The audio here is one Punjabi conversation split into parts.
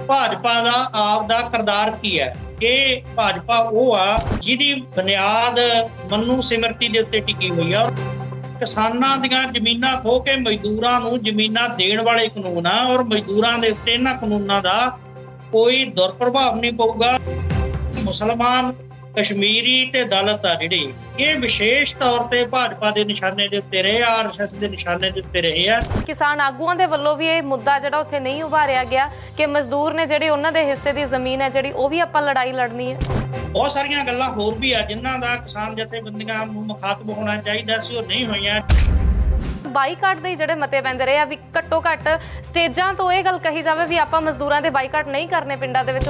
ਭਾਜਪਾ ਦਾ ਆਪ ਦਾ ਕਿਰਦਾਰ ਕੀ ਹੈ। ਇਹ ਭਾਜਪਾ ਉਹ ਆ ਜਿਹਦੀ ਬੁਨਿਆਦ ਮਨੂ ਸਿਮਰਤੀ ਦੇ ਉੱਤੇ ਟਿਕੀ ਹੋਈ ਆ। ਕਿਸਾਨਾਂ ਦੀਆਂ ਜ਼ਮੀਨਾਂ ਖੋਹ ਕੇ ਮਜ਼ਦੂਰਾਂ ਨੂੰ ਜ਼ਮੀਨਾਂ ਦੇਣ ਵਾਲੇ ਕਾਨੂੰਨ ਆ ਔਰ ਮਜ਼ਦੂਰਾਂ ਦੇ ਉੱਤੇ ਇਹਨਾਂ ਕਾਨੂੰਨਾਂ ਦਾ ਕੋਈ ਦੁਰਪ੍ਰਭਾਵ ਨਹੀਂ ਪਊਗਾ। ਮੁਸਲਮਾਨ, ਕਸ਼ਮੀਰੀ ਤੇ ਦਲਿਤ ਆ ਜਿਹੜੇ ਇਹ ਵਿਸ਼ੇਸ਼ ਤੌਰ ਤੇ ਭਾਜਪਾ ਦੇ ਨਿਸ਼ਾਨੇ ਦੇ ਉੱਤੇ ਰਹੇ, ਆਰਐਸਐਸ ਦੇ ਨਿਸ਼ਾਨੇ ਦੇ ਉੱਤੇ ਰਹੇ ਆ। ਕਿਸਾਨ ਆਗੂਆਂ ਦੇ ਵੱਲੋਂ ਵੀ ਇਹ ਮੁੱਦਾ ਜਿਹੜਾ ਉੱਥੇ ਨਹੀਂ ਉਭਾਰਿਆ ਗਿਆ ਕਿ ਮਜ਼ਦੂਰ ਨੇ ਜਿਹੜੀ ਉਹਨਾਂ ਦੇ ਹਿੱਸੇ ਦੀ ਜ਼ਮੀਨ ਹੈ ਜਿਹੜੀ ਉਹ ਵੀ ਆਪਾਂ ਲੜਾਈ ਲੜਨੀ ਹੈ। ਬਹੁਤ ਸਾਰੀਆਂ ਗੱਲਾਂ ਹੋਰ ਵੀ ਆ ਜਿਨ੍ਹਾਂ ਦਾ ਕਿਸਾਨ ਜਥੇਬੰਦੀਆਂ ਨੂੰ ਮੁਖਾਤਬ ਹੋਣਾ ਚਾਹੀਦਾ ਸੀ, ਉਹ ਨਹੀਂ ਹੋਈਆਂ। ਬਾਈਕਾਟ ਦੇ ਜਿਹੜੇ ਮਤੇ ਪੈਂਦੇ ਰਹੇ ਆ ਵੀ ਘੱਟੋ ਘੱਟ ਸਟੇਜਾਂ ਤੋਂ ਇਹ ਗੱਲ ਕਹੀ ਜਾਵੇ ਵੀ ਆਪਾਂ ਮਜ਼ਦੂਰਾਂ ਦੇ ਬਾਈਕਾਟ ਨਹੀਂ ਕਰਨੇ ਪਿੰਡਾਂ ਦੇ ਵਿੱਚ।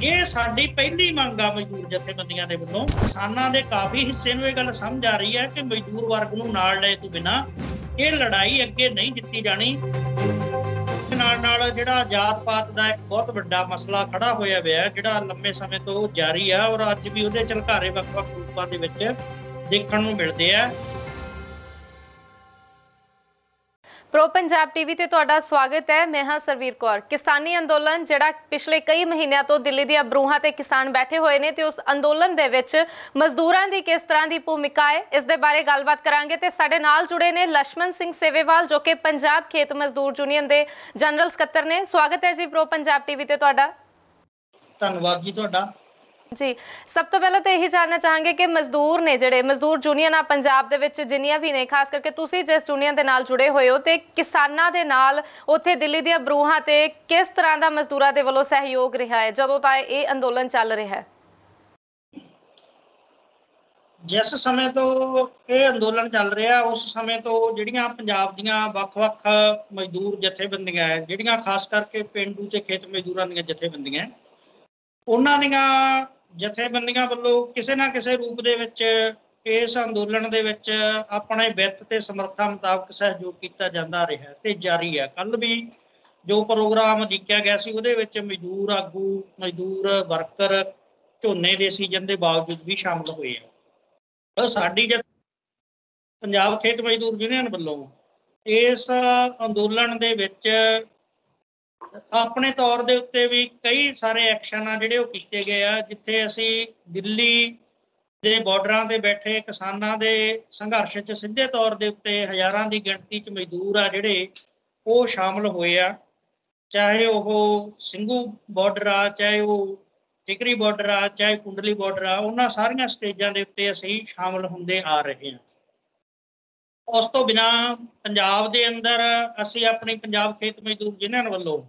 ਇਹ ਸਾਡੀ ਪਹਿਲੀ ਮੰਗ ਆ ਮਜ਼ਦੂਰ ਜਥੇਬੰਦੀਆਂ ਦੇ ਵੱਲੋਂ। ਕਿਸਾਨਾਂ ਦੇ ਕਾਫੀ ਹਿੱਸੇ ਨੂੰ ਇਹ ਗੱਲ ਸਮਝ ਆ ਰਹੀ ਹੈ ਕਿ ਮਜ਼ਦੂਰ ਵਰਗ ਨੂੰ ਨਾਲ ਲਏ ਤੋਂ ਬਿਨਾਂ ਇਹ ਲੜਾਈ ਅੱਗੇ ਨਹੀਂ ਜਿੱਤੀ ਜਾਣੀ। ਨਾਲ ਜਿਹੜਾ ਜਾਤ ਪਾਤ ਦਾ ਇੱਕ ਬਹੁਤ ਵੱਡਾ ਮਸਲਾ ਖੜਾ ਹੋਇਆ ਹੋਇਆ ਜਿਹੜਾ ਲੰਮੇ ਸਮੇਂ ਤੋਂ ਜਾਰੀ ਆ ਔਰ ਅੱਜ ਵੀ ਉਹਦੇ ਝਲਕਾਰੇ ਵੱਖ-ਵੱਖ ਰੂਪਾਂ ਦੇ ਵਿੱਚ ਦੇਖਣ ਨੂੰ ਮਿਲਦੇ ਆ। ਪ੍ਰੋ ਪੰਜਾਬ ਟੀਵੀ ਤੇ ਤੁਹਾਡਾ ਸਵਾਗਤ ਹੈ। ਮੈਂ ਹਾਂ ਸਰਵੀਰ ਕੌਰ। ਕਿਸਾਨੀ ਅੰਦੋਲਨ ਜਿਹੜਾ ਪਿਛਲੇ ਕਈ ਮਹੀਨਿਆਂ ਤੋਂ ਦਿੱਲੀ ਦੀਆਂ ਬਰੂਹਾਂ ਤੇ ਕਿਸਾਨ ਬੈਠੇ ਹੋਏ ਨੇ ਤੇ ਉਸ ਅੰਦੋਲਨ ਦੇ ਵਿੱਚ ਮਜ਼ਦੂਰਾਂ ਦੀ ਕਿਸ ਤਰ੍ਹਾਂ ਦੀ ਭੂਮਿਕਾ ਹੈ ਇਸ ਦੇ ਬਾਰੇ ਗੱਲਬਾਤ ਕਰਾਂਗੇ ਤੇ ਸਾਡੇ ਨਾਲ ਜੁੜੇ ਨੇ ਲక్ష్మణ ਸਿੰਘ ਸੇਵੇਵਾਲ ਜੋ ਕਿ ਪੰਜਾਬ ਖੇਤ ਮਜ਼ਦੂਰ ਯੂਨੀਅਨ ਦੇ ਜਨਰਲ ਸਕੱਤਰ ਨੇ। ਸਵਾਗਤ ਹੈ ਜੀ ਪ੍ਰੋ ਪੰਜਾਬ ਟੀਵੀ ਤੇ ਤੁਹਾਡਾ। ਧੰਨਵਾਦ ਜੀ ਤੁਹਾਡਾ। ਜੀ, ਸਭ ਤੋਂ ਪਹਿਲਾਂ ਤਾਂ ਇਹੀ ਜਾਣਨਾ ਚਾਹਾਂਗੇ ਕਿ ਮਜ਼ਦੂਰ ਨੇ ਜਿਹੜੇ ਮਜ਼ਦੂਰ ਯੂਨੀਅਨ ਆ ਪੰਜਾਬ ਦੇ ਵਿੱਚ ਜਿੰਨੀਆਂ ਵੀ ਨੇ, ਖਾਸ ਕਰਕੇ ਤੁਸੀਂ ਜਿਸ ਯੂਨੀਅਨ ਦੇ ਨਾਲ ਜੁੜੇ ਹੋਏ ਹੋ ਤੇ ਕਿਸਾਨਾਂ ਦੇ ਨਾਲ ਉੱਥੇ ਦਿੱਲੀ ਦੀਆਂ ਬਰੂਹਾਂ ਤੇ ਕਿਸ ਤਰ੍ਹਾਂ ਦਾ ਮਜ਼ਦੂਰਾਂ ਦੇ ਵੱਲੋਂ ਸਹਿਯੋਗ ਰਿਹਾ ਹੈ ਜਦੋਂ ਤਾਂ ਇਹ ਅੰਦੋਲਨ ਚੱਲ ਰਿਹਾ ਹੈ? ਜਿਸ ਸਮੇਂ ਤੋਂ ਇਹ ਅੰਦੋਲਨ ਚੱਲ ਰਿਹਾ ਉਸ ਸਮੇਂ ਤੋਂ ਜਿਹੜੀਆਂ ਪੰਜਾਬ ਦੀਆਂ ਵੱਖ-ਵੱਖ ਮਜ਼ਦੂਰ ਜਥੇਬੰਦੀਆਂ ਹੈ ਜਿਹੜੀਆਂ ਖਾਸ ਕਰਕੇ ਪੇਂਡੂ ਤੇ ਖੇਤ ਮਜ਼ਦੂਰਾਂ ਦੀਆਂ ਜਥੇਬੰਦੀਆਂ ਉਹਨਾਂ ਦੀਆਂ ਜਥੇਬੰਦੀਆਂ ਵੱਲੋਂ ਕਿਸੇ ਨਾ ਕਿਸੇ ਰੂਪ ਦੇ ਵਿੱਚ ਇਸ ਅੰਦੋਲਨ ਦੇ ਵਿੱਚ ਆਪਣੇ ਵਿੱਤ ਤੇ ਸਮਰੱਥਾ ਮੁਤਾਬਕ ਸਹਿਯੋਗ ਕੀਤਾ ਜਾਂਦਾ ਰਿਹਾ ਤੇ ਜਾਰੀ ਹੈ। ਕੱਲ ਵੀ ਜੋ ਪ੍ਰੋਗਰਾਮ ਲਿਖਿਆ ਗਿਆ ਸੀ ਉਹਦੇ ਵਿੱਚ ਮਜ਼ਦੂਰ ਆਗੂ, ਮਜ਼ਦੂਰ ਵਰਕਰ ਝੋਨੇ ਦੇ ਸੀਜ਼ਨ ਦੇ ਬਾਵਜੂਦ ਵੀ ਸ਼ਾਮਲ ਹੋਏ ਆ। ਸਾਡੀ ਪੰਜਾਬ ਖੇਤ ਮਜ਼ਦੂਰ ਯੂਨੀਅਨ ਵੱਲੋਂ ਇਸ ਅੰਦੋਲਨ ਦੇ ਵਿੱਚ ਆਪਣੇ ਤੌਰ ਦੇ ਉੱਤੇ ਵੀ ਕਈ ਸਾਰੇ ਐਕਸ਼ਨ ਆ ਜਿਹੜੇ ਉਹ ਕੀਤੇ ਗਏ ਆ ਜਿੱਥੇ ਅਸੀਂ ਦਿੱਲੀ ਦੇ ਬਾਰਡਰਾਂ ਤੇ ਬੈਠੇ ਕਿਸਾਨਾਂ ਦੇ ਸੰਘਰਸ਼ 'ਚ ਸਿੱਧੇ ਤੌਰ ਦੇ ਉੱਤੇ ਹਜ਼ਾਰਾਂ ਦੀ ਗਿਣਤੀ 'ਚ ਮਜ਼ਦੂਰ ਆ ਜਿਹੜੇ ਉਹ ਸ਼ਾਮਲ ਹੋਏ ਆ। ਚਾਹੇ ਉਹ ਸਿੰਘੂ ਬਾਰਡਰ ਆ, ਚਾਹੇ ਉਹ ਟਿਕਰੀ ਬਾਰਡਰ ਆ, ਚਾਹੇ ਕੁੰਡਲੀ ਬਾਰਡਰ ਆ, ਉਹਨਾਂ ਸਾਰੀਆਂ ਸਟੇਜਾਂ ਦੇ ਉੱਤੇ ਅਸੀਂ ਸ਼ਾਮਲ ਹੁੰਦੇ ਆ ਰਹੇ ਹਾਂ। ਉਸ ਤੋਂ ਬਿਨਾਂ ਪੰਜਾਬ ਦੇ ਅੰਦਰ ਅਸੀਂ ਆਪਣੀ ਪੰਜਾਬ ਖੇਤ ਮਜ਼ਦੂਰ ਯੂਨੀਅਨ ਵੱਲੋਂ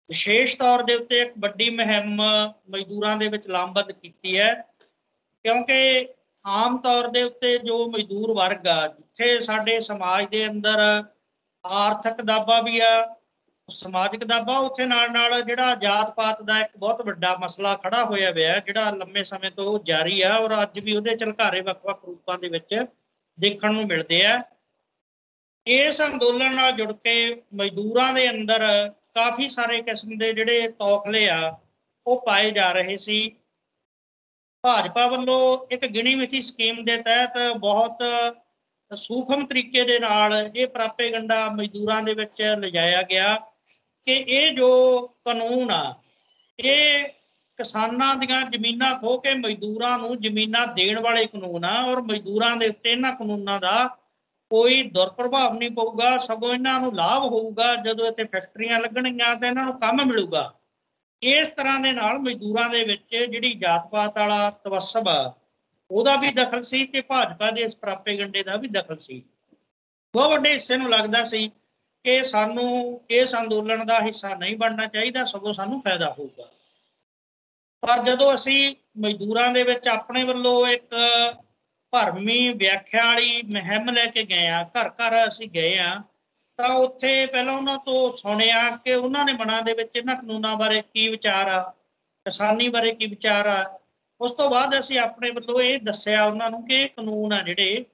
ਵਿਸ਼ੇਸ਼ ਤੌਰ ਦੇ ਉੱਤੇ ਇੱਕ ਵੱਡੀ ਮੁਹਿੰਮ ਮਜ਼ਦੂਰਾਂ ਦੇ ਵਿੱਚ ਲਾਮਬੱਧ ਕੀਤੀ ਹੈ ਕਿਉਂਕਿ ਆਮ ਤੌਰ ਦੇ ਉੱਤੇ ਜੋ ਮਜ਼ਦੂਰ ਵਰਗ ਆ ਜਿੱਥੇ ਸਾਡੇ ਸਮਾਜ ਦੇ ਅੰਦਰ ਆਰਥਿਕ ਦਾਬਾ ਵੀ ਆ, ਸਮਾਜਿਕ ਦਾਬਾ, ਉੱਥੇ ਨਾਲ ਜਿਹੜਾ ਜਾਤ ਪਾਤ ਦਾ ਇੱਕ ਬਹੁਤ ਵੱਡਾ ਮਸਲਾ ਖੜਾ ਹੋਇਆ ਹੋਇਆ ਜਿਹੜਾ ਲੰਮੇ ਸਮੇਂ ਤੋਂ ਜਾਰੀ ਆ ਔਰ ਅੱਜ ਵੀ ਉਹਦੇ ਝਲਕਾਰੇ ਵੱਖ-ਵੱਖ ਰੂਪਾਂ ਦੇ ਵਿੱਚ ਦੇਖਣ ਨੂੰ ਮਿਲਦੇ ਆ। ਇਸ ਅੰਦੋਲਨ ਨਾਲ ਜੁੜ ਕੇ ਮਜ਼ਦੂਰਾਂ ਦੇ ਅੰਦਰ ਕਾਫੀ ਸਾਰੇ ਕਿਸਮ ਦੇ ਜਿਹੜੇ ਤੌਖਲੇ ਆ ਉਹ ਪਾਏ ਜਾ ਰਹੇ ਸੀ। ਭਾਜਪਾ ਵੱਲੋਂ ਇੱਕ ਗਿਣੀ ਮਿਥੀ ਸਕੀਮ ਦੇ ਤਹਿਤ ਬਹੁਤ ਸੂਖਮ ਤਰੀਕੇ ਦੇ ਨਾਲ ਇਹ ਪ੍ਰਾਪੇਗੰਡਾ ਮਜ਼ਦੂਰਾਂ ਦੇ ਵਿੱਚ ਲਿਜਾਇਆ ਗਿਆ ਕਿ ਇਹ ਜੋ ਕਾਨੂੰਨ ਆ ਇਹ ਕਿਸਾਨਾਂ ਦੀਆਂ ਜ਼ਮੀਨਾਂ ਖੋਹ ਕੇ ਮਜ਼ਦੂਰਾਂ ਨੂੰ ਜ਼ਮੀਨਾਂ ਦੇਣ ਵਾਲੇ ਕਾਨੂੰਨ ਆ ਔਰ ਮਜ਼ਦੂਰਾਂ ਦੇ ਉੱਤੇ ਇਹਨਾਂ ਕਾਨੂੰਨਾਂ ਦਾ ਕੋਈ ਦੁਰਪ੍ਰਭਾਵ ਨਹੀਂ ਪਊਗਾ, ਸਗੋਂ ਇਹਨਾਂ ਨੂੰ ਲਾਭ ਹੋਊਗਾ। ਜਦੋਂ ਇੱਥੇ ਫੈਕਟਰੀਆਂ ਲੱਗਣਗੀਆਂ ਤਾਂ ਇਹਨਾਂ ਨੂੰ ਕੰਮ ਮਿਲੂਗਾ। ਇਸ ਤਰ੍ਹਾਂ ਦੇ ਨਾਲ ਮਜ਼ਦੂਰਾਂ ਦੇ ਵਿੱਚ ਜਿਹੜੀ ਜਾਤ ਪਾਤ ਵਾਲਾ ਤਵੱਸਬ ਆ ਉਹਦਾ ਵੀ ਦਖਲ ਸੀ ਤੇ ਭਾਜਪਾ ਦੇ ਇਸ ਪ੍ਰਾਪੇਗੰਡੇ ਦਾ ਵੀ ਦਖਲ ਸੀ। ਬਹੁਤ ਵੱਡੇ ਹਿੱਸੇ ਨੂੰ ਲੱਗਦਾ ਸੀ ਕਿ ਸਾਨੂੰ ਇਸ ਅੰਦੋਲਨ ਦਾ ਹਿੱਸਾ ਨਹੀਂ ਬਣਨਾ ਚਾਹੀਦਾ, ਸਗੋਂ ਸਾਨੂੰ ਫਾਇਦਾ ਹੋਊਗਾ। ਪਰ ਜਦੋਂ ਅਸੀਂ ਮਜ਼ਦੂਰਾਂ ਦੇ ਵਿੱਚ ਆਪਣੇ ਵੱਲੋਂ ਇੱਕ ਭਰਮੀ ਵਿਆਖਿਆ ਵਾਲੀ ਮੁਹਿੰਮ ਲੈ ਕੇ ਗਏ ਆ, ਘਰ ਘਰ ਅਸੀਂ ਗਏ ਆ, ਤਾਂ ਉੱਥੇ ਪਹਿਲਾਂ ਉਹਨਾਂ ਤੋਂ ਸੁਣਿਆ ਕਿ ਉਹਨਾਂ ਦੇ ਮਨਾਂ ਦੇ ਵਿੱਚ ਇਹਨਾਂ ਕਾਨੂੰਨਾਂ ਬਾਰੇ ਕੀ ਵਿਚਾਰ ਆ, ਕਿਸਾਨੀ ਬਾਰੇ ਕੀ ਵਿਚਾਰ ਆ। ਉਸ ਤੋਂ ਬਾਅਦ ਅਸੀਂ ਆਪਣੇ ਵੱਲੋਂ ਇਹ ਦੱਸਿਆ ਉਹਨਾਂ ਨੂੰ ਕਿ ਇਹ ਕਾਨੂੰਨ ਆ ਜਿਹੜੇ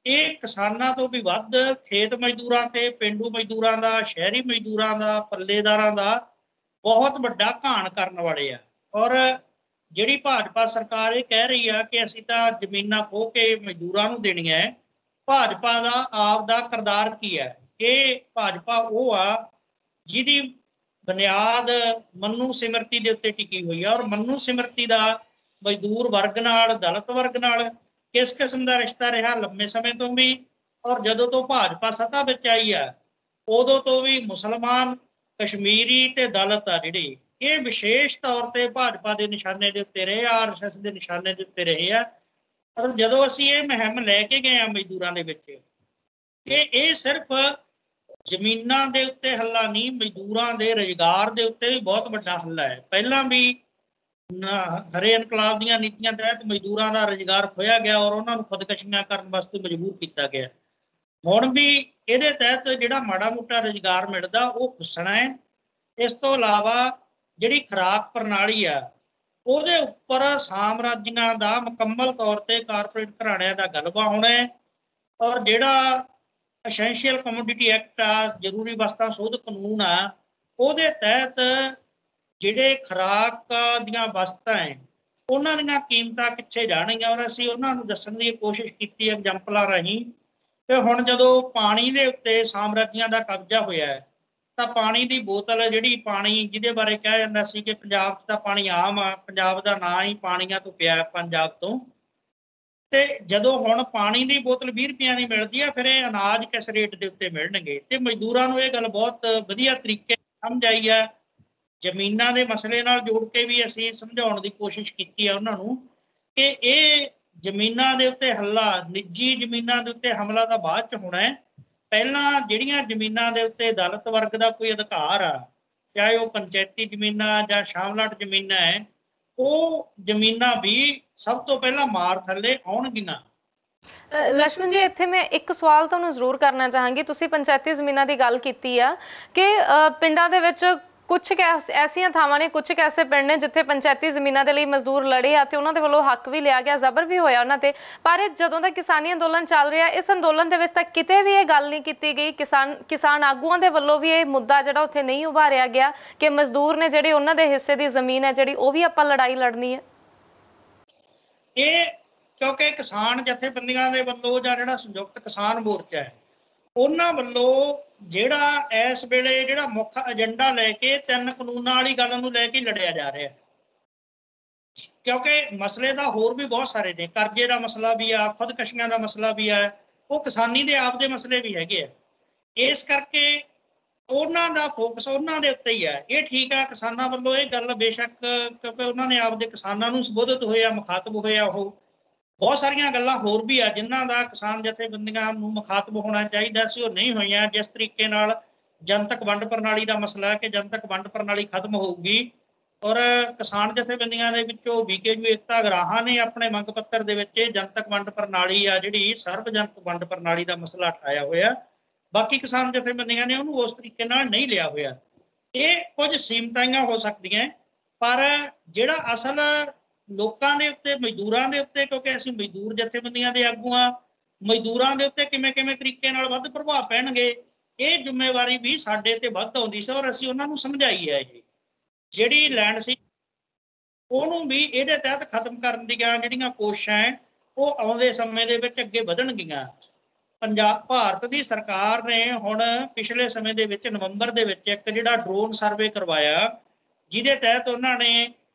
ਇਹ ਕਿਸਾਨਾਂ ਤੋਂ ਵੀ ਵੱਧ ਖੇਤ ਮਜ਼ਦੂਰਾਂ ਤੇ ਪੇਂਡੂ ਮਜ਼ਦੂਰਾਂ ਦਾ, ਸ਼ਹਿਰੀ ਮਜ਼ਦੂਰਾਂ ਦਾ, ਪੱਲੇਦਾਰਾਂ ਦਾ ਬਹੁਤ ਵੱਡਾ ਘਾਣ ਕਰਨ ਵਾਲੇ ਆ। ਔਰ ਜਿਹੜੀ ਭਾਜਪਾ ਸਰਕਾਰ ਇਹ ਕਹਿ ਰਹੀ ਆ ਕਿ ਅਸੀਂ ਤਾਂ ਜ਼ਮੀਨਾਂ ਖੋਹ ਕੇ ਮਜ਼ਦੂਰਾਂ ਨੂੰ ਦੇਣੀਆਂ ਹੈ, ਭਾਜਪਾ ਦਾ ਆਪ ਦਾ ਕਿਰਦਾਰ ਕੀ ਹੈ। ਇਹ ਭਾਜਪਾ ਉਹ ਆ ਜਿਹਦੀ ਬੁਨਿਆਦ ਮਨੂ ਸਿਮਰਤੀ ਦੇ ਉੱਤੇ ਟਿਕੀ ਹੋਈ ਹੈ। ਔਰ ਮਨੂ ਸਿਮਰਤੀ ਦਾ ਮਜ਼ਦੂਰ ਵਰਗ ਨਾਲ, ਦਲਿਤ ਵਰਗ ਨਾਲ ਕਿਸ ਕਿਸਮ ਦਾ ਰਿਸ਼ਤਾ ਰਿਹਾ ਲੰਮੇ ਸਮੇਂ ਤੋਂ ਵੀ, ਔਰ ਜਦੋਂ ਤੋਂ ਭਾਜਪਾ ਸੱਤਾ ਵਿੱਚ ਆਈ ਹੈ ਉਦੋਂ ਤੋਂ ਵੀ ਮੁਸਲਮਾਨ, ਕਸ਼ਮੀਰੀ ਤੇ ਦਲਿਤ ਆ ਜਿਹੜੇ, ਇਹ ਵਿਸ਼ੇਸ਼ ਤੌਰ ਤੇ ਭਾਜਪਾ ਦੇ ਨਿਸ਼ਾਨੇ ਦੇ ਉੱਤੇ ਰਹੇ, RSS ਦੇ ਨਿਸ਼ਾਨੇ ਦੇ ਉੱਤੇ ਰਹੇ ਆ। ਪਰ ਜਦੋਂ ਅਸੀਂ ਇਹ ਮੁਹਿੰਮ ਲੈ ਕੇ ਗਏ ਆ ਮਜ਼ਦੂਰਾਂ ਦੇ ਵਿੱਚ, ਕਿ ਇਹ ਸਿਰਫ ਜ਼ਮੀਨਾਂ ਦੇ ਉੱਤੇ ਹੱਲਾ ਨਹੀਂ, ਮਜ਼ਦੂਰਾਂ ਦੇ ਰੁਜ਼ਗਾਰ ਦੇ ਉੱਤੇ ਵੀ ਬਹੁਤ ਵੱਡਾ ਹੱਲਾ ਹੈ। ਪਹਿਲਾਂ ਵੀ ਹਰੇ ਇਨਕਲਾਬ ਦੀਆਂ ਨੀਤੀਆਂ ਤਹਿਤ ਮਜ਼ਦੂਰਾਂ ਦਾ ਰੁਜ਼ਗਾਰ ਖੋਇਆ ਗਿਆ ਔਰ ਉਹਨਾਂ ਨੂੰ ਖੁਦਕਸ਼ੀਆਂ ਕਰਨ ਵਾਸਤੇ ਮਜਬੂਰ ਕੀਤਾ ਗਿਆ। ਹੁਣ ਵੀ ਇਹਦੇ ਤਹਿਤ ਜਿਹੜਾ ਮਾੜਾ ਮੋਟਾ ਰੁਜ਼ਗਾਰ ਮਿਲਦਾ ਉਹ ਖੁੱਸਣਾ ਹੈ। ਇਸ ਤੋਂ ਇਲਾਵਾ ਜਿਹੜੀ ਖੁਰਾਕ ਪ੍ਰਣਾਲੀ ਆ ਉਹਦੇ ਉੱਪਰ ਸਾਮਰਾਜੀਆਂ ਦਾ ਮੁਕੰਮਲ ਤੌਰ ਤੇ ਕਾਰਪੋਰੇਟ ਘਰਾਣਿਆਂ ਦਾ ਗਲਬਾ ਹੋਣਾ ਹੈ। ਔਰ ਜਿਹੜਾ ਅਸੈਂਸ਼ੀਅਲ ਕਮੋਡਿਟੀ ਐਕਟ ਆ, ਜ਼ਰੂਰੀ ਵਸਤਾਂ ਸੋਧ ਕਾਨੂੰਨ ਆ, ਉਹਦੇ ਤਹਿਤ ਜਿਹੜੇ ਖੁਰਾਕ ਦੀਆਂ ਵਸਤਾਂ ਹੈ ਉਹਨਾਂ ਦੀਆਂ ਕੀਮਤਾਂ ਕਿੱਥੇ ਜਾਣਗੀਆਂ, ਔਰ ਅਸੀਂ ਉਹਨਾਂ ਨੂੰ ਦੱਸਣ ਦੀ ਕੋਸ਼ਿਸ਼ ਕੀਤੀ ਐਗਜ਼ਾਮਪਲਾਂ ਰਾਹੀਂ। ਤੇ ਹੁਣ ਜਦੋਂ ਪਾਣੀ ਦੇ ਉੱਤੇ ਸਾਮਰਾਜੀਆਂ ਦਾ ਕਬਜ਼ਾ ਹੋਇਆ ਹੈ ਤਾਂ ਪਾਣੀ ਦੀ ਬੋਤਲ ਜਿਹੜੀ, ਪਾਣੀ ਜਿਹਦੇ ਬਾਰੇ ਕਿਹਾ ਜਾਂਦਾ ਸੀ ਕਿ ਪੰਜਾਬ 'ਚ ਤਾਂ ਪਾਣੀ ਆਮ ਆ, ਪੰਜਾਬ ਦਾ ਨਾਂ ਹੀ ਪਾਣੀਆਂ ਤੋਂ ਪਿਆ ਪੰਜਾਬ ਤੋਂ, ਤੇ ਜਦੋਂ ਹੁਣ ਪਾਣੀ ਦੀ ਬੋਤਲ 20 ਰੁਪਈਆਂ ਦੀ ਮਿਲਦੀ ਆ, ਫਿਰ ਇਹ ਅਨਾਜ ਕਿਸ ਰੇਟ ਦੇ ਉੱਤੇ ਮਿਲਣਗੇ। ਤੇ ਮਜ਼ਦੂਰਾਂ ਨੂੰ ਇਹ ਗੱਲ ਬਹੁਤ ਵਧੀਆ ਤਰੀਕੇ ਸਮਝ ਆਈ ਹੈ। ਜ਼ਮੀਨਾਂ ਦੇ ਮਸਲੇ ਨਾਲ ਜੋੜ ਕੇ ਵੀ ਅਸੀਂ ਸਮਝਾਉਣ ਦੀ ਕੋਸ਼ਿਸ਼ ਕੀਤੀ ਆ ਉਹਨਾਂ ਨੂੰ ਕਿ ਇਹ ਜ਼ਮੀਨਾਂ ਦੇ ਉੱਤੇ ਹੱਲਾ, ਨਿੱਜੀ ਜ਼ਮੀਨਾਂ ਦੇ ਉੱਤੇ ਹਮਲਾ ਤਾਂ ਬਾਅਦ 'ਚ ਹੋਣਾ ਹੈ। ਪਹਿਲਾਂ ਜਿਹੜੀਆਂ ਜ਼ਮੀਨਾਂ ਦੇ ਉੱਤੇ ਦਲਿਤ ਵਰਗ ਦਾ ਕੋਈ ਅਧਿਕਾਰ ਆ, ਚਾਹੇ ਉਹ ਪੰਚਾਇਤੀ ਜ਼ਮੀਨਾਂ ਜਾਂ ਸ਼ਾਮਲਾਟ ਜ਼ਮੀਨਾਂ ਹੈ, ਉਹ ਜ਼ਮੀਨਾਂ ਵੀ ਸਭ ਤੋਂ ਪਹਿਲਾਂ ਮਾਰ ਥੱਲੇ ਆਉਣਗੀਆਂ। ਲక్ష్మణ ਜੀ, ਇੱਥੇ ਮੈਂ ਇੱਕ ਸਵਾਲ ਤੁਹਾਨੂੰ ਜ਼ਰੂਰ ਕਰਨਾ ਚਾਹਾਂਗੀ। ਤੁਸੀਂ ਪੰਚਾਇਤੀ ਜ਼ਮੀਨਾਂ ਦੀ ਗੱਲ ਕੀਤੀ ਆ ਕਿ ਪਿੰਡਾਂ ਦੇ ਵਿੱਚ ਕੁਝ ਐਸੀਆਂ ਥਾਵਾਂ ਨੇ, ਕੁਝ ਐਸੇ ਪਿੰਡ ਨੇ ਜਿੱਥੇ ਪੰਚਾਇਤੀ ਜ਼ਮੀਨਾਂ ਦੇ ਲਈ ਮਜ਼ਦੂਰ ਲੜੇ ਆ ਤੇ ਉਹਨਾਂ ਦੇ ਵੱਲੋਂ ਹੱਕ ਵੀ ਲਿਆ ਗਿਆ, ਜ਼ਬਰ ਵੀ ਹੋਇਆ ਉਹਨਾਂ ਤੇ। ਪਰ ਜਦੋਂ ਦਾ ਕਿਸਾਨੀ ਅੰਦੋਲਨ ਚੱਲ ਰਿਹਾ, ਇਸ ਅੰਦੋਲਨ ਦੇ ਵਿੱਚ ਤਾਂ ਕਿਤੇ ਵੀ ਇਹ ਗੱਲ ਨਹੀਂ ਕੀਤੀ ਗਈ, ਕਿਸਾਨ ਆਗੂਆਂ ਦੇ ਵੱਲੋਂ ਵੀ ਇਹ ਮੁੱਦਾ ਜਿਹੜਾ ਉੱਥੇ ਨਹੀਂ ਉਭਾਰਿਆ ਗਿਆ ਕਿ ਮਜ਼ਦੂਰ ਨੇ ਜਿਹੜੀ ਉਹਨਾਂ ਦੇ ਹਿੱਸੇ ਦੀ ਜ਼ਮੀਨ ਹੈ ਜਿਹੜੀ ਉਹ ਵੀ ਆਪਾਂ ਲੜਾਈ ਲੜਨੀ ਹੈ। ਇਹ ਕਿਉਂਕਿ ਕਿਸਾਨ ਜਥੇਬੰਦੀਆਂ ਦੇ ਵੱਲੋਂ ਜਾਂ ਜਿਹੜਾ ਸੰਯੁਕਤ ਕਿਸਾਨ ਮੋਰਚਾ ਹੈ ਉਹਨਾਂ ਵੱਲੋਂ ਜਿਹੜਾ ਇਸ ਵੇਲੇ ਜਿਹੜਾ ਮੁੱਖ ਏਜੰਡਾ ਲੈ ਕੇ 3 ਕਾਨੂੰਨਾਂ ਵਾਲੀ ਗੱਲ ਨੂੰ ਲੈ ਕੇ ਲੜਿਆ ਜਾ ਰਿਹਾ, ਕਿਉਂਕਿ ਮਸਲੇ ਤਾਂ ਹੋਰ ਵੀ ਬਹੁਤ ਸਾਰੇ ਨੇ। ਕਰਜ਼ੇ ਦਾ ਮਸਲਾ ਵੀ ਆ, ਖੁਦਕਸ਼ੀਆਂ ਦਾ ਮਸਲਾ ਵੀ ਆ, ਉਹ ਕਿਸਾਨੀ ਦੇ ਆਪ ਦੇ ਮਸਲੇ ਵੀ ਹੈਗੇ ਆ। ਇਸ ਕਰਕੇ ਉਹਨਾਂ ਦਾ ਫੋਕਸ ਉਹਨਾਂ ਦੇ ਉੱਤੇ ਹੀ ਹੈ। ਇਹ ਠੀਕ ਆ, ਕਿਸਾਨਾਂ ਵੱਲੋਂ ਇਹ ਗੱਲ ਬੇਸ਼ੱਕ, ਕਿਉਂਕਿ ਉਹਨਾਂ ਨੇ ਆਪਦੇ ਕਿਸਾਨਾਂ ਨੂੰ ਸੰਬੋਧਿਤ ਹੋਇਆ, ਮੁਖਾਤਬ ਹੋਇਆ, ਉਹ ਬਹੁਤ ਸਾਰੀਆਂ ਗੱਲਾਂ ਹੋਰ ਵੀ ਆ ਜਿਨ੍ਹਾਂ ਦਾ ਕਿਸਾਨ ਜਥੇਬੰਦੀਆਂ ਨੂੰ ਮੁਖਾਤਬ ਹੋਣਾ ਚਾਹੀਦਾ ਸੀ, ਉਹ ਨਹੀਂ ਹੋਈਆਂ। ਜਿਸ ਤਰੀਕੇ ਨਾਲ ਜਨਤਕ ਵੰਡ ਪ੍ਰਣਾਲੀ ਦਾ ਮਸਲਾ ਹੈ ਕਿ ਜਨਤਕ ਵੰਡ ਪ੍ਰਣਾਲੀ ਖਤਮ ਹੋਊਗੀ, ਔਰ ਕਿਸਾਨ ਜਥੇਬੰਦੀਆਂ ਦੇ ਵਿੱਚੋਂ BKU ਏਕਤਾ ਅਗਰਾਹਾਂ ਨੇ ਆਪਣੇ ਮੰਗ ਪੱਤਰ ਦੇ ਵਿੱਚ ਜਨਤਕ ਵੰਡ ਪ੍ਰਣਾਲੀ ਆ ਜਿਹੜੀ ਸਰਵਜਨਕ ਵੰਡ ਪ੍ਰਣਾਲੀ ਦਾ ਮਸਲਾ ਉਠਾਇਆ ਹੋਇਆ। ਬਾਕੀ ਕਿਸਾਨ ਜਥੇਬੰਦੀਆਂ ਨੇ ਉਹਨੂੰ ਉਸ ਤਰੀਕੇ ਨਾਲ ਨਹੀਂ ਲਿਆ ਹੋਇਆ। ਇਹ ਕੁਝ ਸੀਮਤਾਈਆਂ ਹੋ ਸਕਦੀਆਂ, ਪਰ ਜਿਹੜਾ ਅਸਲ ਲੋਕਾਂ ਦੇ ਉੱਤੇ, ਮਜ਼ਦੂਰਾਂ ਦੇ ਉੱਤੇ, ਕਿਉਂਕਿ ਅਸੀਂ ਮਜ਼ਦੂਰ ਜਥੇਬੰਦੀਆਂ ਦੇ ਆਗੂ ਹਾਂ, ਮਜ਼ਦੂਰਾਂ ਦੇ ਉੱਤੇ ਕਿਵੇਂ ਤਰੀਕੇ ਨਾਲ ਵੱਧ ਪ੍ਰਭਾਵ ਪੈਣਗੇ, ਇਹ ਜ਼ਿੰਮੇਵਾਰੀ ਵੀ ਸਾਡੇ ਤੇ ਵੱਧ ਆਉਂਦੀ ਸੀ। ਔਰ ਅਸੀਂ ਉਹਨਾਂ ਨੂੰ ਸਮਝਾਈ ਹੈ ਇਹ ਜਿਹੜੀ ਲੈਂਡ ਸੀ ਉਹਨੂੰ ਵੀ ਇਹਦੇ ਤਹਿਤ ਖਤਮ ਕਰਨ ਦੀਆਂ ਜਿਹੜੀਆਂ ਕੋਸ਼ਿਸ਼ਾਂ ਹੈ ਉਹ ਆਉਂਦੇ ਸਮੇਂ ਦੇ ਵਿੱਚ ਅੱਗੇ ਵਧਣਗੀਆਂ। ਭਾਰਤ ਦੀ ਸਰਕਾਰ ਨੇ ਹੁਣ ਪਿਛਲੇ ਸਮੇਂ ਦੇ ਵਿੱਚ ਨਵੰਬਰ ਦੇ ਵਿੱਚ ਇੱਕ ਜਿਹੜਾ ਡਰੋਨ ਸਰਵੇ ਕਰਵਾਇਆ, ਜਿਹਦੇ ਤਹਿਤ ਉਹਨਾਂ ਨੇ